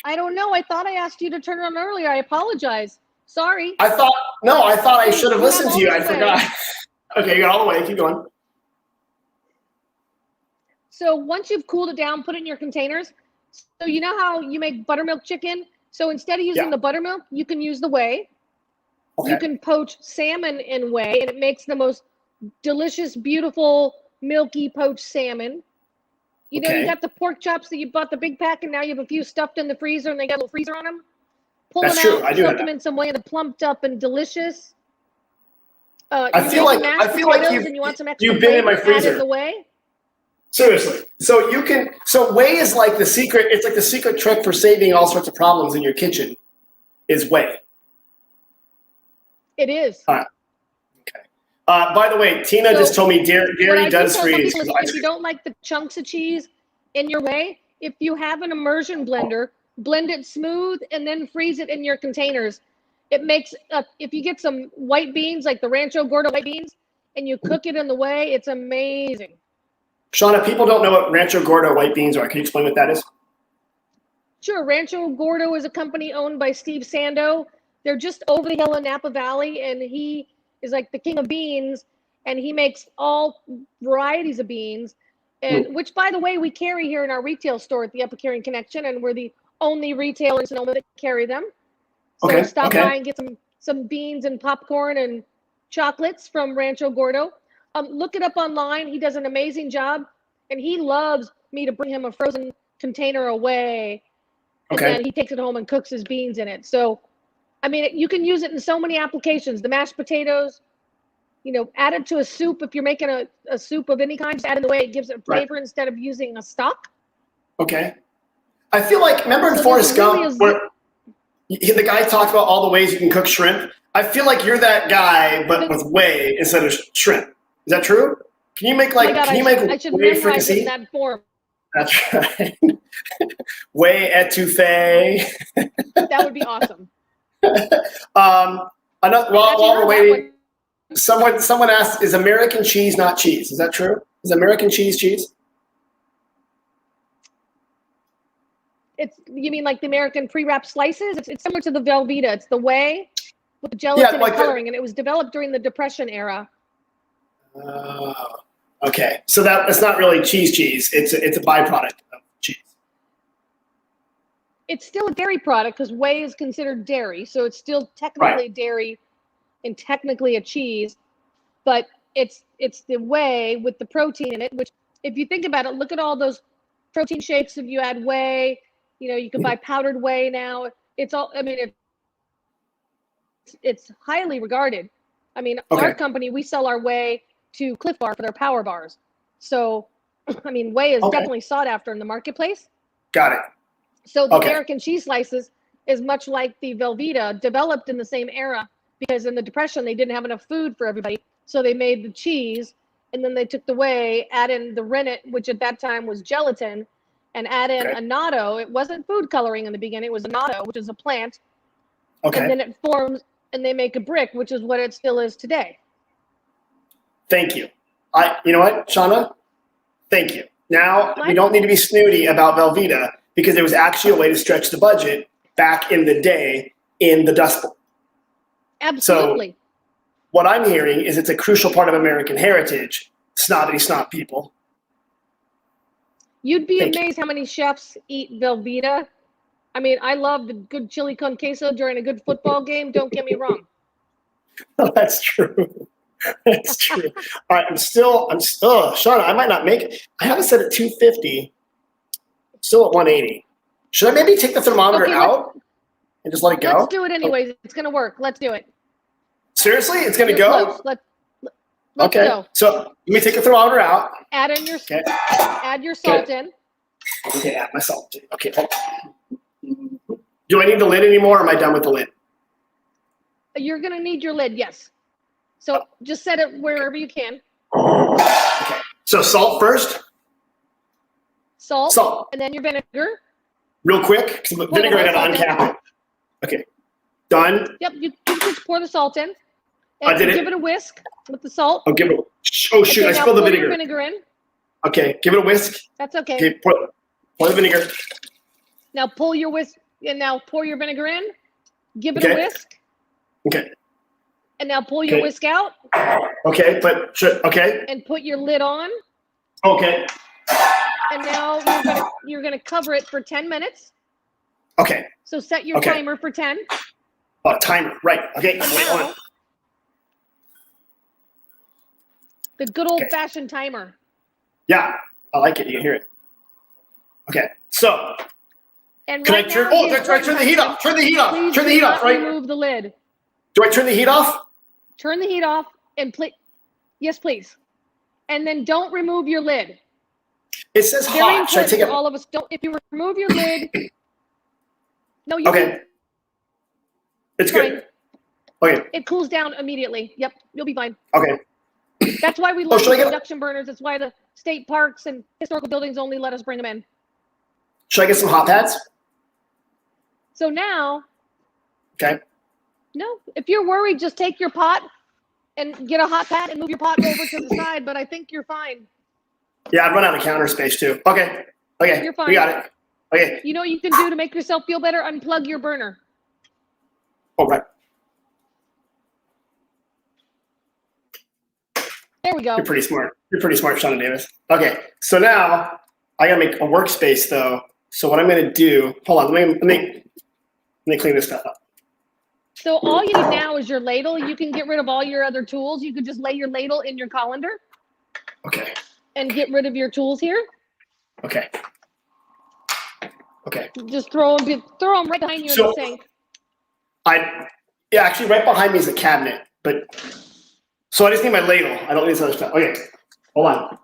B: I don't know. I thought I asked you to turn it on earlier. I apologize. Sorry.
A: I thought I should have listened to you. I forgot. Okay, you got all the way. Keep going.
B: So once you've cooled it down, put it in your containers. So you know how you make buttermilk chicken? So instead of using the buttermilk, you can use the whey. Okay. You can poach salmon in whey, and it makes the most delicious, beautiful, milky poached salmon. You know, you got the pork chops that you bought the big pack, and now you have a few stuffed in the freezer, and they got a little freezer on them. Pull them out, soak them in some whey, and they're plumped up and delicious.
A: I feel like you've been in my freezer.
B: Add in the whey.
A: Seriously. So whey is like the secret. It's like the secret trick for saving all sorts of problems in your kitchen is whey.
B: It is.
A: All right. Okay. By the way, Tina just told me dairy does freeze.
B: If you don't like the chunks of cheese in your whey, if you have an immersion blender, blend it smooth and then freeze it in your containers. It makes, if you get some white beans, like the Rancho Gordo white beans, and you cook it in the whey, it's amazing.
A: Shauna, people don't know what Rancho Gordo white beans are. Can you explain what that is?
B: Sure. Rancho Gordo is a company owned by Steve Sando. They're just over the hill in Napa Valley, and he is like the king of beans, and he makes all varieties of beans, and which, by the way, we carry here in our retail store at the Epicurean Connection, and we're the only retailer in Sonoma that carry them. So stop by and get some beans and popcorn and chocolates from Rancho Gordo. Look it up online. He does an amazing job, and he loves me to bring him a frozen container away, and then he takes it home and cooks his beans in it. So, I mean, you can use it in so many applications. The mashed potatoes, you know, add it to a soup. If you're making a soup of any kind, just add it in the way. It gives it flavor instead of using a stock. Okay.
A: I feel like, remember in Forrest Gump, where the guy talked about all the ways you can cook shrimp? I feel like you're that guy, but with whey instead of shrimp. Is that true? Can you make
B: I should memorize it in that form.
A: That's right. Whey etouffee.
B: That would be awesome.
A: While we're waiting, someone asked, is American cheese not cheese? Is that true? Is American cheese cheese?
B: You mean like the American pre-wrapped slices? It's similar to the Velveeta. It's the whey with the gelatin and coloring, and it was developed during the Depression era.
A: Okay. So it's not really cheese. It's a byproduct of cheese.
B: It's still a dairy product because whey is considered dairy, so it's still technically dairy and technically a cheese, but it's the whey with the protein in it, which, if you think about it, look at all those protein shakes. If you add whey, you know, you can buy powdered whey now. it's all. I mean, it's highly regarded. I mean,
A: Okay.
B: our company, we sell our whey to Cliff Bar for their power bars. So, I mean, whey is definitely sought after in the marketplace.
A: Got it.
B: So the American cheese slices is much like the Velveeta, developed in the same era, because in the Depression, they didn't have enough food for everybody. So they made the cheese, and then they took the whey, add in the rennet, which at that time was gelatin, and add in annatto. It wasn't food coloring in the beginning. It was annatto, which is a plant.
A: Okay.
B: And then it forms, and they make a brick, which is what it still is today.
A: Thank you. You know what, Sheana? Thank you. Now, we don't need to be snooty about Velveeta, because there was actually a way to stretch the budget back in the day in the Dust Bowl.
B: Absolutely.
A: So what I'm hearing is it's a crucial part of American heritage, snobbity snot people.
B: You'd be amazed how many chefs eat Velveeta. I mean, I love the good chili con queso during a good football game. Don't get me wrong.
A: Oh, that's true. That's true. All right, Sheana, I might not make it. I have it set at 250. I'm still at 180. Should I maybe take the thermometer out and just let it go?
B: Let's do it anyways. It's going to work. Let's do it.
A: Seriously? It's going to go?
B: Let's
A: go. So let me take the thermometer out.
B: Add in your add your salt in.
A: Okay, add my salt. Okay. Do I need the lid anymore, or am I done with the lid?
B: You're going to need your lid, yes. So just set it wherever you can.
A: Okay. So salt first?
B: Salt. And then your vinegar.
A: Real quick, because vinegar, I got to uncap it. Okay. Done?
B: Yep, you just pour the salt in. And
A: I did it.
B: Give it a whisk with the salt.
A: Oh, give it. Oh, shoot,
B: okay,
A: I spilled the vinegar.
B: Your vinegar in.
A: Okay, give it a whisk.
B: That's okay.
A: Okay, pour the vinegar.
B: Now pull your whisk, and now pour your vinegar in. Give it a whisk.
A: Okay.
B: And now pull your whisk out.
A: Okay,
B: and put your lid on.
A: Okay.
B: And now you're gonna cover it for 10 minutes.
A: Okay.
B: So set your timer for 10.
A: Oh, timer, right. Okay, wait on.
B: The good old-fashioned timer.
A: Yeah, I like it. You can hear it. Okay, so.
B: And
A: can I turn? Oh, that's right. Turn the heat off. Turn the heat off.
B: Please
A: turn the heat off. Right.
B: Remove the lid.
A: Do I turn the heat off?
B: Turn the heat off and yes, please. And then don't remove your lid.
A: It says hot. Should I take it?
B: All of us don't. If you remove your lid, no, you.
A: Okay. It's good. Okay.
B: It cools down immediately. Yep, you'll be fine.
A: Okay.
B: That's why we love induction burners. That's why the state parks and historical buildings only let us bring them in.
A: Should I get some hot pads?
B: So now.
A: Okay.
B: No, if you're worried, just take your pot and get a hot pad and move your pot over to the side. But I think you're fine.
A: Yeah, I'd run out of counter space too. Okay.
B: You're fine.
A: We got it. Okay.
B: You know what you can do to make yourself feel better? Unplug your burner.
A: Oh, right.
B: There we go.
A: You're pretty smart. Sheana Davis. Okay, so now I gotta make a workspace though. So what I'm gonna do? Hold on. Let me clean this stuff up.
B: So all you need now is your ladle. You can get rid of all your other tools. You could just lay your ladle in your colander.
A: Okay.
B: And get rid of your tools here.
A: Okay. Okay.
B: Just throw them right behind you in the sink.
A: Actually, right behind me is a cabinet, but so I just need my ladle. I don't need this other stuff. Okay, hold on.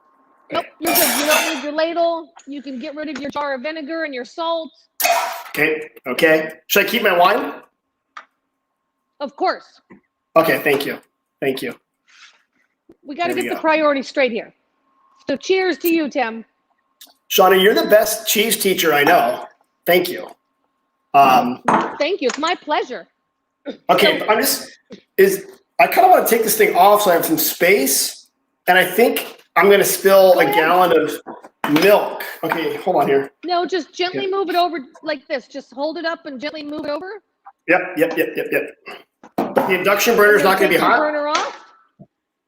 B: Nope, you're good. You don't need your ladle. You can get rid of your jar of vinegar and your salt.
A: Okay. Should I keep my wine?
B: Of course.
A: Okay, thank you.
B: We got to get the priorities straight here. So cheers to you, Tim.
A: Sheana, you're the best cheese teacher I know. Thank you.
B: Thank you. It's my pleasure.
A: Okay, I kind of want to take this thing off so I have some space, and I think I'm going to spill a gallon of milk. Okay, hold on here.
B: No, just gently move it over like this. Just hold it up and gently move it over.
A: Yep. The induction burner is not going to be hot?
B: Burner off.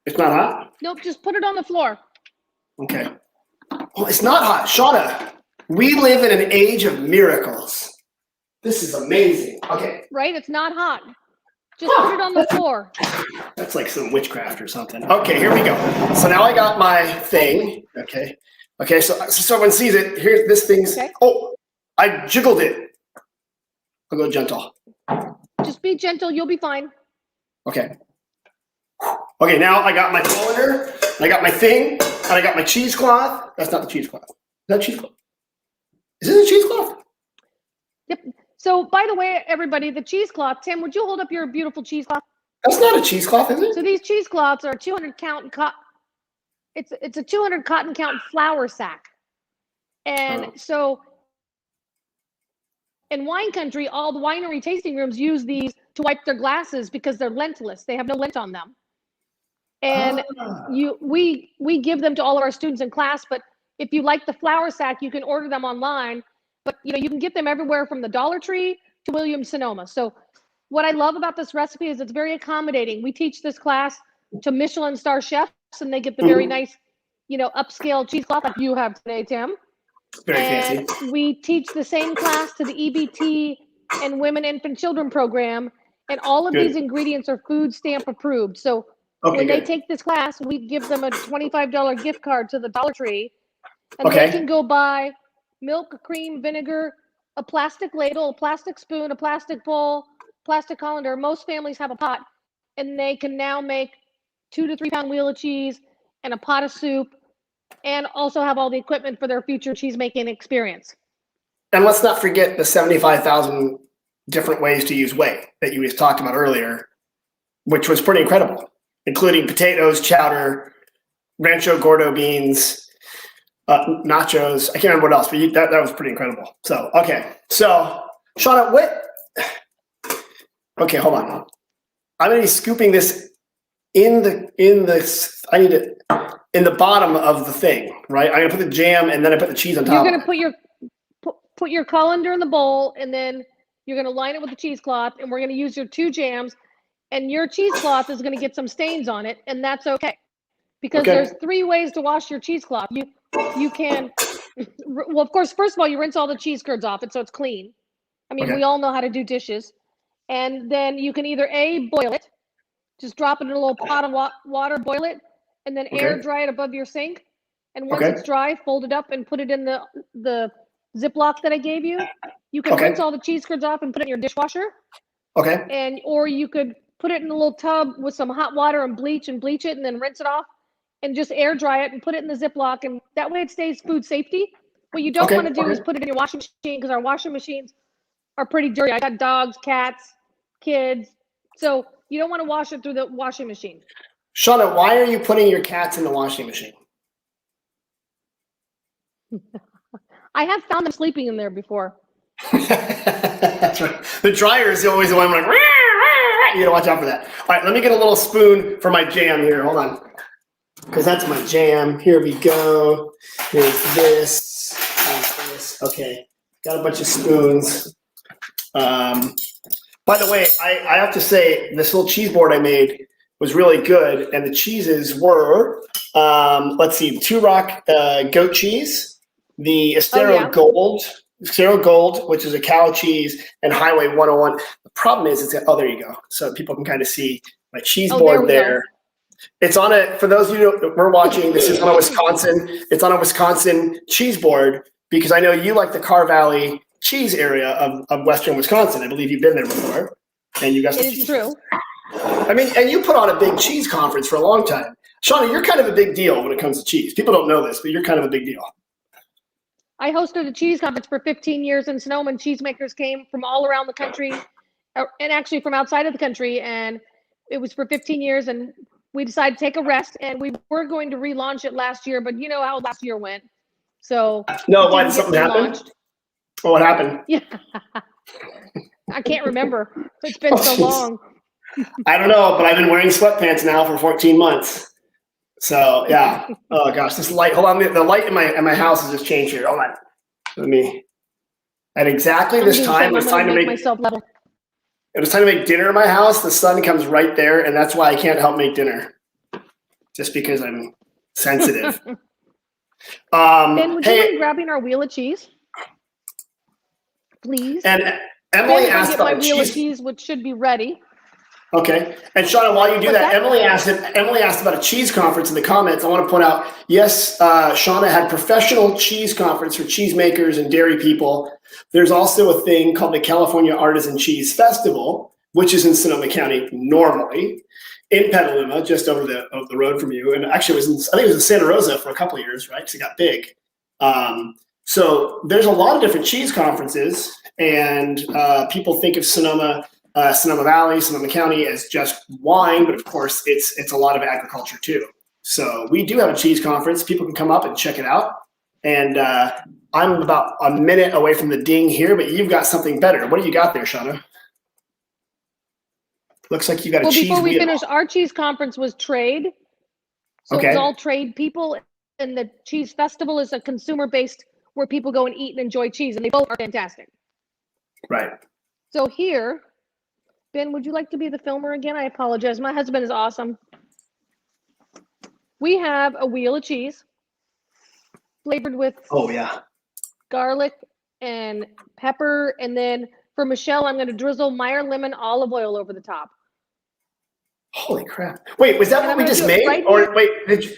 A: It's not hot?
B: Nope, just put it on the floor.
A: Okay. Oh, it's not hot. Sheana, we live in an age of miracles. This is amazing. Okay.
B: Right? It's not hot. Just put it on the floor.
A: That's like some witchcraft or something. Okay, here we go. So now I got my thing. Okay, so everyone sees it. Here's this thing's. Okay. Oh, I jiggled it. I'll go gentle.
B: Just be gentle. You'll be fine.
A: Okay. Okay, now I got my colander, and I got my thing, and I got my cheesecloth. That's not the cheesecloth. Is that cheesecloth? Is this a cheesecloth?
B: Yep. So, by the way, everybody, the cheesecloth. Tim, would you hold up your beautiful cheesecloth?
A: That's not a cheesecloth, is it?
B: So these cheesecloths are 200 count. It's a 200 cotton count flour sack, and so in wine country, all the winery tasting rooms use these to wipe their glasses because they're lentless. They have no lint on them. And we give them to all of our students in class, but if you like the flour sack, you can order them online. But you can get them everywhere from the Dollar Tree to Williams Sonoma. So what I love about this recipe is it's very accommodating. We teach this class to Michelin star chefs, and they get the very nice, upscale cheesecloth like you have today, Tim.
A: Very fancy.
B: We teach the same class to the EBT and Women, Infant, Children program, and all of these ingredients are food stamp approved. So when they take this class, we give them a $25 gift card to the Dollar Tree, and they can go buy milk, cream, vinegar, a plastic ladle, a plastic spoon, a plastic bowl, plastic colander. Most families have a pot, and they can now make 2 to 3 pound wheel of cheese and a pot of soup, and also have all the equipment for their future cheese making experience.
A: And let's not forget the 75,000 different ways to use whey that you talked about earlier, which was pretty incredible, including potatoes, chowder, rancho gordo beans, nachos. I can't remember what else, but that was pretty incredible. So, okay. So, Sheana, okay, hold on. I'm going to be scooping this in the bottom of the thing, right? I'm going to put the jam and then I put the cheese on top.
B: You're going to put your colander in the bowl, and then you're going to line it with the cheesecloth, and we're going to use your 2 jams, and your cheesecloth is going to get some stains on it, and that's okay. Because there's 3 ways to wash your cheesecloth. You can, well, of course, first of all, you rinse all the cheese curds off it so it's clean. I mean, we all know how to do dishes. And then you can either boil it, just drop it in a little pot of water, boil it, and then air dry it above your sink. And once it's dry, fold it up and put it in the Ziploc that I gave you. You can rinse all the cheese curds off and put it in your dishwasher. Okay. Or you could put it in a little tub with some hot water and bleach it and then rinse it off and just air dry it and put it in the Ziploc. And that way it stays food safety. What you don't want to do is put it in your washing machine, because our washing machines are pretty dirty. I got dogs, cats, kids. So you don't want to wash it through the washing machine.
A: Sheana, why are you putting your cats in the washing machine?
B: I have found them sleeping in there before.
A: That's right. The dryer is always the one I'm like, rah, rah, rah. You gotta watch out for that. All right, let me get a little spoon for my jam here. Hold on. Because that's my jam. Here we go. Here's this. Here's this. Okay. Got a bunch of spoons. By the way, I have to say, this little cheese board I made was really good. And the cheeses were, let's see, 2 Rock goat cheese, the Estero Gold, which is a cow cheese, and Highway 101. The problem is, there you go. So people can kind of see my cheese board there. It's on for those of you who are watching, this is on a Wisconsin. It's on a Wisconsin cheese board, because I know you like the Carr Valley cheese area of Western Wisconsin. I believe you've been there before. And you got some cheese.
B: It's true.
A: I mean, and you put on a big cheese conference for a long time. Sheana, you're kind of a big deal when it comes to cheese. People don't know this, but you're kind of a big deal.
B: I hosted a cheese conference for 15 years in Sonoma, and cheesemakers came from all around the country, and actually from outside of the country. And it was for 15 years, and we decided to take a rest, and we were going to relaunch it last year, but you know how last year went. So
A: no, why did something happen? Oh, what happened?
B: Yeah, I can't remember. It's been so long.
A: I don't know, but I've been wearing sweatpants now for 14 months. So yeah. Oh gosh, this light. Hold on, the light in my house has just changed here. Hold on. Let me. At exactly this time, it was time to make myself level. It was time to make dinner in my house. The sun comes right there, and that's why I can't help make dinner. Just because I'm sensitive.
B: Ben, would you mind grabbing our wheel of cheese, please?
A: And Emily asked
B: about
A: my
B: wheel of cheese, which should be ready.
A: Okay. And Shauna, while you do that, Emily asked about a cheese conference in the comments. I want to point out, yes, Shauna had professional cheese conference for cheesemakers and dairy people. There's also a thing called the California Artisan Cheese Festival, which is in Sonoma County normally, in Petaluma, just over the road from you. And actually, I think it was in Santa Rosa for a couple of years, right? Because it got big. So there's a lot of different cheese conferences, and people think of Sonoma Valley, Sonoma County as just wine, but of course it's a lot of agriculture too. So we do have a cheese conference. People can come up and check it out. And I'm about a minute away from the ding here, but you've got something better. What do you got there, Shauna? Looks like you got a cheese wheel.
B: Before we finish, our cheese conference was trade. So it was all trade people, and the cheese festival is a consumer-based where people go and eat and enjoy cheese, and they both are fantastic.
A: Right.
B: So here, Ben, would you like to be the filmer again? I apologize. My husband is awesome. We have a wheel of cheese flavored with garlic and pepper. And then for Michelle, I'm going to drizzle Meyer lemon olive oil over the top.
A: Holy crap. Wait, was that what we just made? Right, or wait,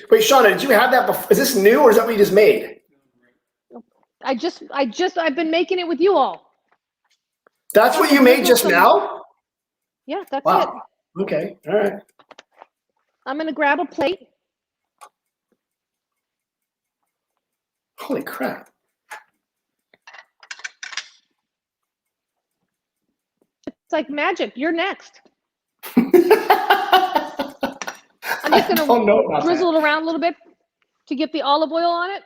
A: Shauna, did you have that before? Is this new or is that what you just made?
B: I've been making it with you all.
A: That's what you made just now?
B: Yeah, that's it.
A: Okay, all right.
B: I'm going to grab a plate.
A: Holy crap.
B: It's like magic. You're next. I'm just going to drizzle it around a little bit to get the olive oil on it.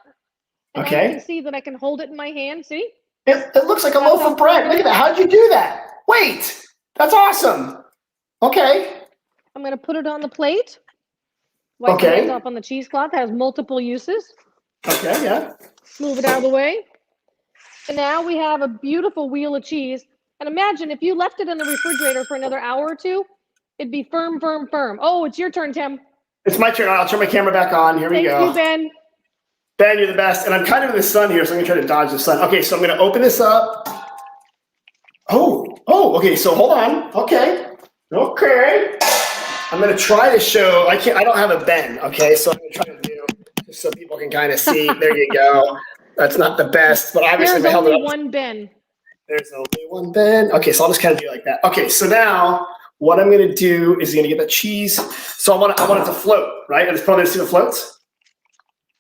B: And now you can see that I can hold it in my hand. See?
A: It looks like a loaf of bread. Look at that. How'd you do that? Wait, that's awesome. Okay.
B: I'm going to put it on the plate. Wipe my hands off on the cheesecloth. It has multiple uses.
A: Okay, yeah.
B: Move it out of the way. And now we have a beautiful wheel of cheese. And imagine if you left it in the refrigerator for another hour or two, it'd be firm, firm, firm. Oh, it's your turn, Tim.
A: It's my turn. I'll turn my camera back on. Here we go.
B: Thank you, Ben.
A: Ben, you're the best. And I'm kind of in the sun here, so I'm going to try to dodge the sun. Okay, so I'm going to open this up. Oh, okay, so hold on. Okay. I'm going to try to show. I don't have a Ben, okay? So I'm going to try to do, just so people can kind of see. There you go. That's not the best, but obviously
B: there's only one Ben.
A: There's only one Ben. Okay, so I'll just kind of do it like that. Okay, so now what I'm going to do is going to get the cheese. So I want it to float, right? I just put on there to see if it floats.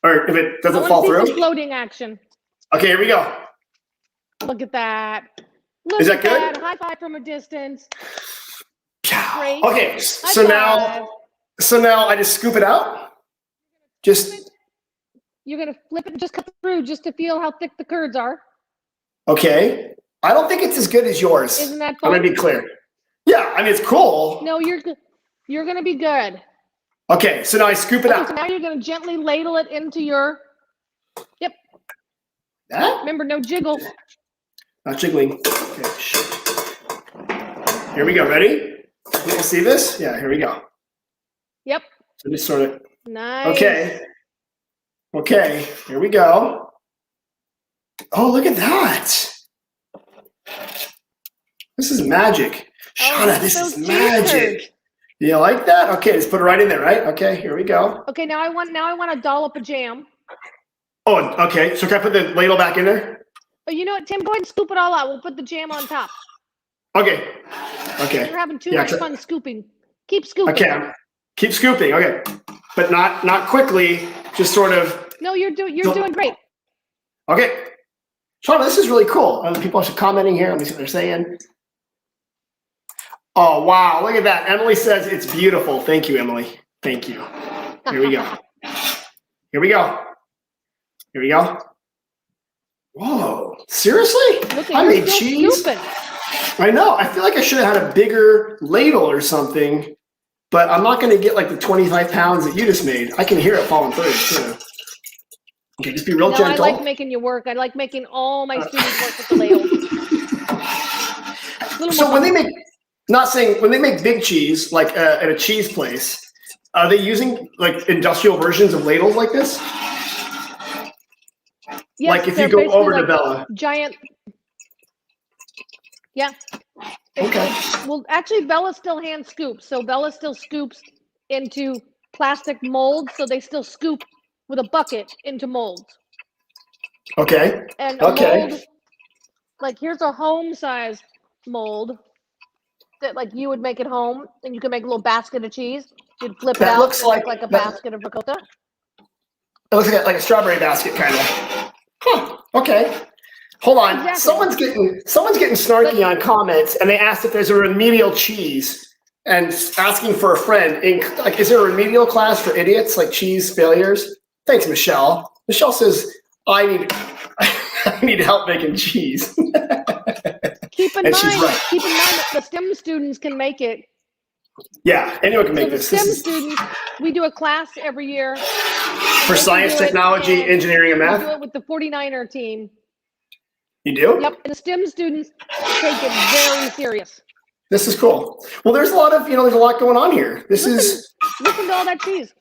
A: Or if it doesn't fall through.
B: Some floating action.
A: Okay, here we go.
B: Look at that.
A: Is that good?
B: High five from a distance.
A: Great. Okay, so now I just scoop it out.
B: You're gonna flip it and just cut through just to feel how thick the curds are.
A: Okay. I don't think it's as good as yours.
B: Isn't that fun?
A: I'm gonna be clear. Yeah, I mean it's cool.
B: No, you're gonna be good.
A: Okay, so now I scoop it out.
B: So now you're gonna gently ladle it into your. Yep.
A: That?
B: Remember, no jiggle.
A: Not jiggling. Okay. Here we go. Ready? You can see this? Yeah. Here we go.
B: Yep.
A: So just sort of.
B: Nice.
A: Okay. Okay. Here we go. Oh, look at that. This is magic. Shauna, this is magic. You like that? Okay, just put it right in there, right? Okay, here we go.
B: Okay, now I want a dollop of jam.
A: Oh, okay. So can I put the ladle back in there?
B: Oh, you know what, Tim? Go ahead and scoop it all out. We'll put the jam on top.
A: Okay. Okay.
B: You're having too much fun scooping. Keep scooping.
A: Okay. Keep scooping. Okay. But not quickly. Just sort of.
B: No, you're doing great.
A: Okay. Shauna, this is really cool. People are commenting here. Let me see what they're saying. Oh, wow. Look at that. Emily says it's beautiful. Thank you, Emily. Thank you. Here we go. Here we go. Here we go. Whoa. Seriously? I made cheese.
B: Scooping.
A: I know. I feel like I should have had a bigger ladle or something, but I'm not going to get like the 25 pounds that you just made. I can hear it falling through, too. Okay, just be real gentle.
B: I like making you work. I like making all my students work with the ladle.
A: So when they make... when they make big cheese, like at a cheese place, are they using like industrial versions of ladles like this?
B: Yes,
A: like if you go over to Bella.
B: Giant. Yeah.
A: Okay.
B: Well, actually, Bella still hand scoops. So Bella still scoops into plastic molds. So they still scoop with a bucket into molds.
A: Okay.
B: And a mold, like here's a home size mold that like you would make at home, and you can make a little basket of cheese. You'd flip it
A: That
B: out
A: looks
B: and make like a basket of ricotta.
A: It looks like a strawberry basket, kind of. Huh. Okay. Hold on.
B: Exactly.
A: Someone's getting snarky on comments, and they asked if there's a remedial cheese, and asking for a friend. Like, is there a remedial class for idiots, like cheese failures? Thanks, Michelle. Michelle says I need help making cheese.
B: Keep in mind that the STEM students can make it.
A: Yeah, anyone can make this.
B: The STEM students, we do a class every year.
A: For science, technology, engineering, and math?
B: We do it with the 49er team.
A: You do?
B: Yep, and the STEM students take it very serious.
A: This is cool. Well, there's a lot going on here. Listen
B: to all that cheese.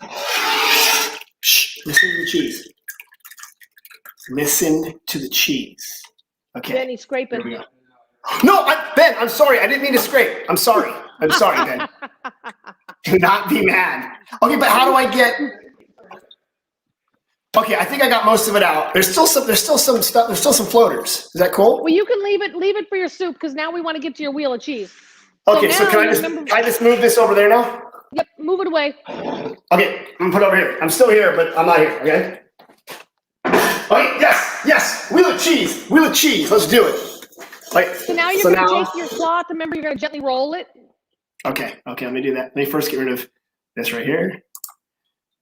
A: Shh, listen to the cheese. Listen to the cheese. Okay.
B: Then he's scraping.
A: Here we go. No, Ben, I'm sorry. I didn't mean to scrape. I'm sorry, Ben. Do not be mad. Okay, but how do I get? Okay, I think I got most of it out. There's still some stuff. There's still some floaters. Is that cool?
B: Well, you can leave it for your soup, because now we want to get to your wheel of cheese.
A: Okay, so can I just move this over there now?
B: Yep, move it away.
A: Okay, I'm gonna put it over here. I'm still here, but I'm not here. Okay. Okay. Yes. Wheel of cheese. Let's do it.
B: So now you're gonna take your cloth. Remember, you're gonna gently roll it.
A: Okay. Let me do that. Let me first get rid of this right here.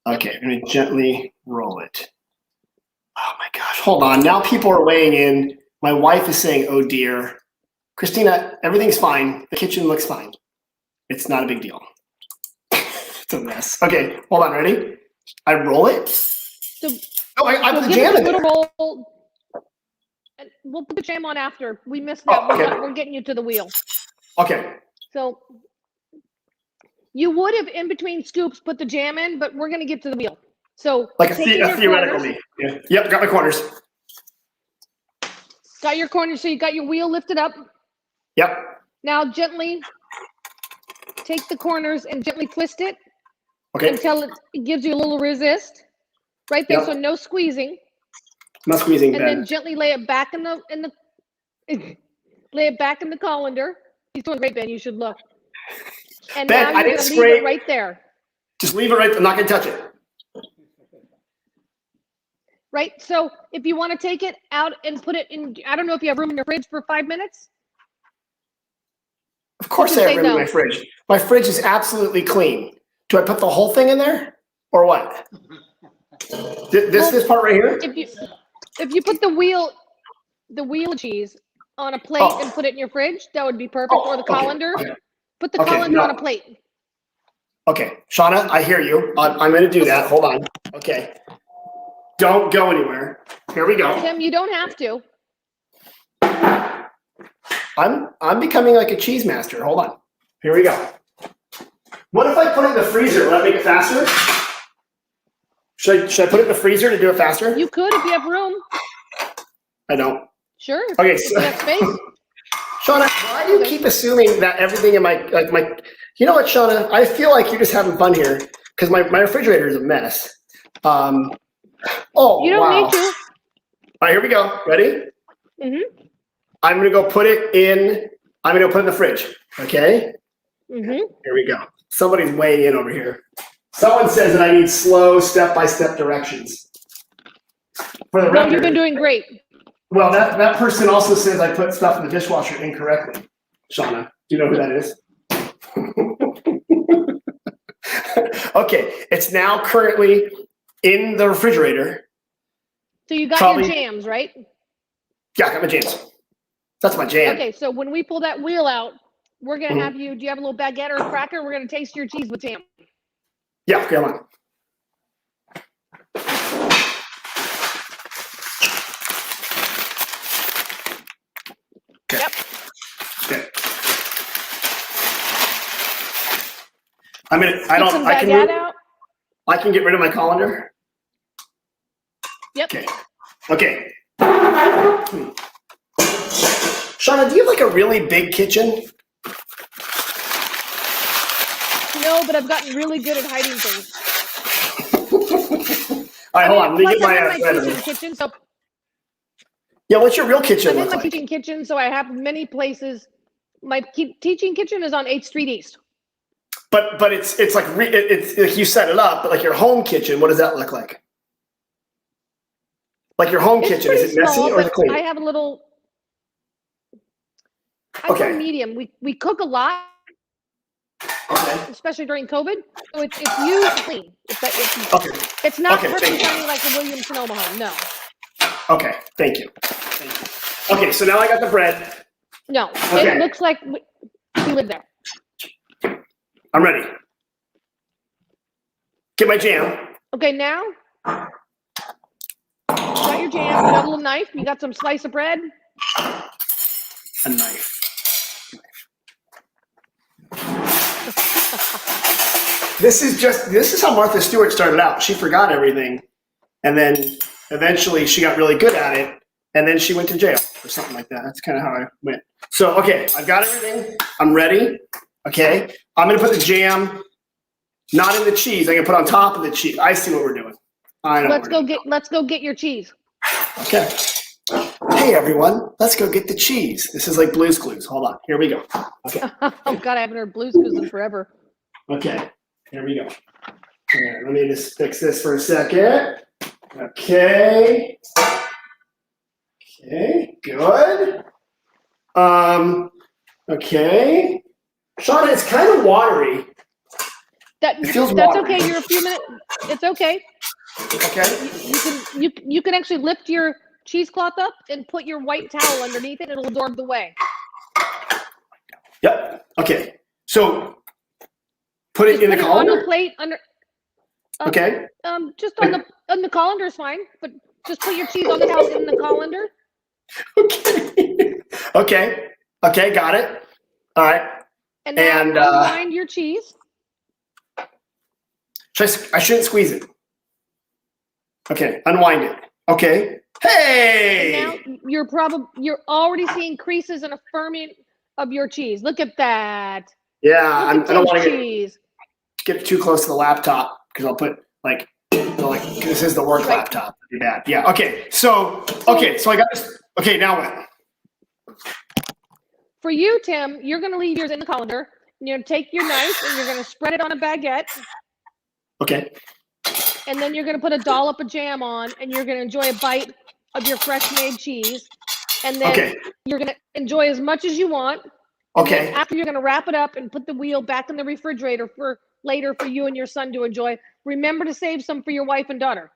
A: Okay, I'm gonna gently roll it. Oh my gosh, hold on. Now people are weighing in. My wife is saying, oh dear. Christina, everything's fine. The kitchen looks fine. It's not a big deal. It's a mess. Okay, hold on, ready? I roll it. I put the jam in there.
B: Roll. And we'll put the jam on after. We missed that.
A: Okay.
B: We're getting you to the wheel.
A: Okay.
B: So you would have, in between scoops, put the jam in, but we're going to get to the wheel. So
A: like a theoretical me. Yeah. Yep, got my corners.
B: Got your corners, so you got your wheel lifted up.
A: Yep.
B: Now gently take the corners and gently twist it.
A: Okay.
B: Until it gives you a little resist. Right there,
A: yep.
B: So no squeezing.
A: Not squeezing,
B: and
A: Ben.
B: Then gently lay it back in the lay it back in the colander. He's doing great, Ben. You should look. And
A: Ben,
B: now you're gonna leave it right there.
A: Just leave it right there. I'm not gonna touch it.
B: Right. So if you want to take it out and put it in, I don't know if you have room in your fridge for 5 minutes.
A: Of course I have room in my fridge. My fridge is absolutely clean. Do I put the whole thing in there or what? This part right here?
B: If you put the wheel of cheese on a plate and put it in your fridge, that would be perfect. Or the colander. Okay. Put the colander on a plate.
A: Okay, Sheana, I hear you. I'm going to do that. Hold on. Okay. Don't go anywhere. Here we go.
B: Tim, you don't have to.
A: I'm becoming like a cheese master. Hold on. Here we go. What if I put it in the freezer? Will that make it faster? Should I put it in the freezer to do it faster?
B: You could if you have room.
A: I don't.
B: Sure.
A: Okay.
B: If you have space.
A: Sheana, why do you keep assuming that everything in my you know what, Sheana? I feel like you're just having fun here because my refrigerator is a mess. Oh,
B: you don't need to.
A: All right, here we go. Ready?
B: Mm-hmm.
A: I'm gonna go put it in. I'm gonna put it in the fridge. Okay.
B: Mm-hmm.
A: Here we go. Somebody's weighing in over here. Someone says that I need slow, step-by-step directions. For the record,
B: you've been doing great.
A: Well, that person also says I put stuff in the dishwasher incorrectly. Sheana, do you know who that is? Okay, it's now currently in the refrigerator.
B: So you got your jams, right?
A: Yeah, I got my jams. That's my jam.
B: Okay, so when we pull that wheel out, we're going to have you, do you have a little baguette or a cracker? We're going to taste your cheese with jam.
A: Yeah, come on. Okay.
B: Yep.
A: Okay. I can get rid of my colander.
B: Yep.
A: Okay. Sheana, do you have like a really big kitchen?
B: No, but I've gotten really good at hiding things.
A: All right, hold on. Let me get
B: my teaching kitchen. So
A: yeah, what's your real kitchen
B: I'm
A: look
B: in my
A: like?
B: teaching kitchen, so I have many places. My teaching kitchen is on 8th Street East.
A: But it's like it's like you set it up, but like your home kitchen, what does that look like? Like your home kitchen, is it messy or is it clean?
B: I have a little. I go medium. We cook a lot, especially during COVID. So it's used clean. It's not perfect shiny like the Williams Sonoma home. No.
A: Okay, thank you. Okay, so now I got the bread.
B: No, it looks like we live there.
A: I'm ready. Get my jam.
B: Okay, now you got your jam. You got a little knife. You got some slice of bread.
A: A knife. This is how Martha Stewart started out. She forgot everything, and then eventually she got really good at it, and then she went to jail or something like that. That's kind of how I went. So, okay, I've got everything. I'm ready. Okay, I'm gonna put the jam not in the cheese. I'm gonna put on top of the cheese. I see what we're doing. I know.
B: Let's go get your cheese.
A: Okay. Hey everyone, let's go get the cheese. This is like Blue's Clues. Hold on. Here we go. Okay.
B: Oh God, I haven't heard Blue's Clues in forever.
A: Okay. Here we go. Here, let me just fix this for a second. Okay. Okay, good. Okay. Sheana, it's kind of watery. It feels
B: that's
A: watery.
B: okay. You're a few minutes. It's okay.
A: Okay.
B: You can actually lift your cheesecloth up and put your white towel underneath it. It'll absorb the whey.
A: Yep. Okay. So put it in the colander?
B: On a plate under.
A: Okay.
B: Just on the colander is fine, but just put your cheese on the towel in the colander.
A: Okay. Okay. Got it. All right.
B: And then unwind your cheese.
A: I shouldn't squeeze it. Okay. Unwind it. Okay. Hey.
B: And now you're already seeing creases and a firming of your cheese. Look at that.
A: Yeah. I don't want
B: to
A: get too close to the laptop because I'll put this is the work laptop. That'd be bad. Yeah. Okay. So I got this. Okay. Now what?
B: For you, Tim, you're going to leave yours in the colander. And you're going to take your knife and you're going to spread it on a baguette.
A: Okay.
B: And then you're going to put a dollop of jam on and you're going to enjoy a bite of your fresh made cheese. And then you're going to enjoy as much as you want. And then after, you're going to wrap it up and put the wheel back in the refrigerator for later for you and your son to enjoy. Remember to save some for your wife and daughter.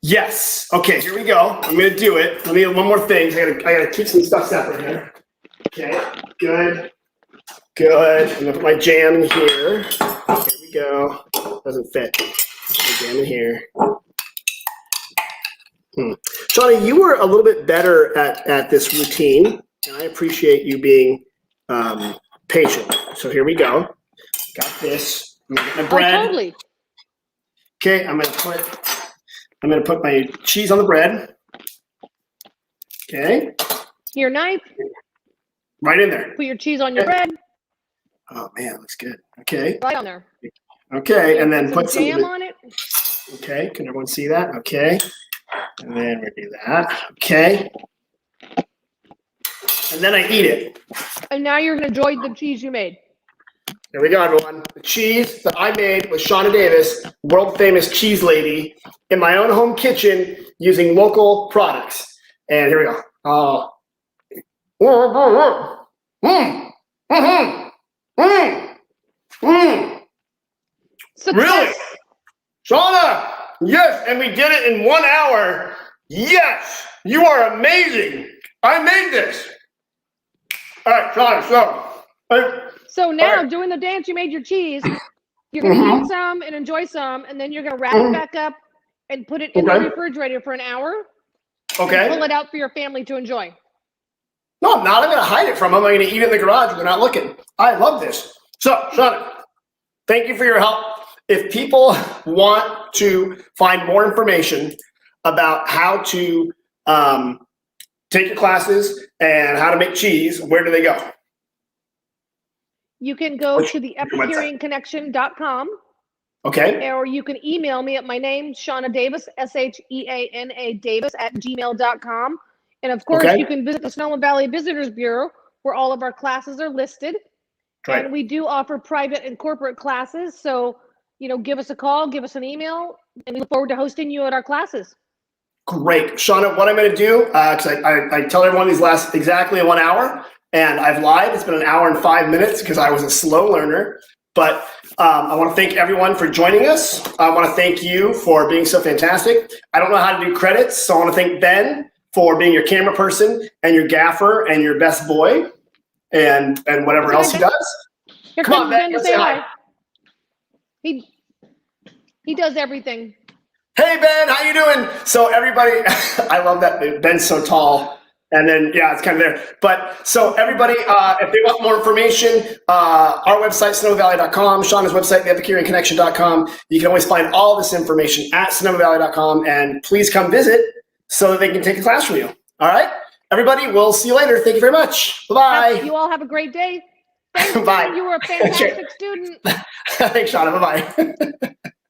A: Yes. Okay, here we go. I'm going to do it. Let me one more thing. I gotta keep some stuff separate here. Okay, good. Good. I'm going to put my jam in here. Here we go. Doesn't fit. Put my jam in here. Sheana, you were a little bit better at this routine, and I appreciate you being patient. So here we go. Got this. I'm gonna get my bread.
B: Oh, totally.
A: Okay, I'm gonna put my cheese on the bread. Okay.
B: Your knife.
A: Right in there.
B: Put your cheese on your bread.
A: Oh man, looks good. Okay.
B: Right on there.
A: Okay, and then put some
B: jam on it.
A: Okay, can everyone see that? Okay. And then we do that. Okay. And then I eat it.
B: And now you're going to enjoy the cheese you made.
A: Here we go, everyone. The cheese that I made with Sheana Davis, world famous cheese lady, in my own home kitchen using local products. And here we go. Oh. Really? Sheana! Yes, and we did it in 1 hour. Yes, you are amazing. I made this. All right, Sheana,
B: so now doing the dance, you made your cheese. You're going to eat some and enjoy some, and then you're going to wrap it back up and put it in the refrigerator for an hour.
A: Okay.
B: And pull it out for your family to enjoy.
A: No, I'm not. I'm going to hide it from them. I'm going to eat it in the garage when they're not looking. I love this. So, Sheana, thank you for your help. If people want to find more information about how to take your classes and how to make cheese, where do they go?
B: You can go to the epicureanconnection.com.
A: Okay.
B: Or you can email me at my name, Sheana Davis, SHEANA Davis @gmail.com. And of course, you can visit the Sonoma Valley Visitors Bureau, where all of our classes are listed.
A: Great.
B: And we do offer private and corporate classes. So, give us a call, give us an email, and we look forward to hosting you at our classes.
A: Great. Shauna, what I'm going to do, because I tell everyone these last exactly 1 hour, and I've lied. It's been 1 hour and 5 minutes because I was a slow learner. But I want to thank everyone for joining us. I want to thank you for being so fantastic. I don't know how to do credits, so I want to thank Ben for being your camera person and your gaffer and your best boy and whatever else he does.
B: Here
A: Come on, Ben,
B: to say hi. He does everything.
A: Hey, Ben, how you doing? So everybody, I love that Ben's so tall. And then, yeah, it's kind of there. But so everybody, if they want more information, our website, SonomaValley.com, Shauna's website, theepicureanconnection.com. You can always find all this information at SonomaValley.com. And please come visit so that they can take a class from you. All right? Everybody, we'll see you later. Thank you very much. Bye-bye.
B: You all have a great day. Thanks,
A: Bye.
B: Ben. You were a fantastic student.
A: Thanks, Shauna. Bye-bye.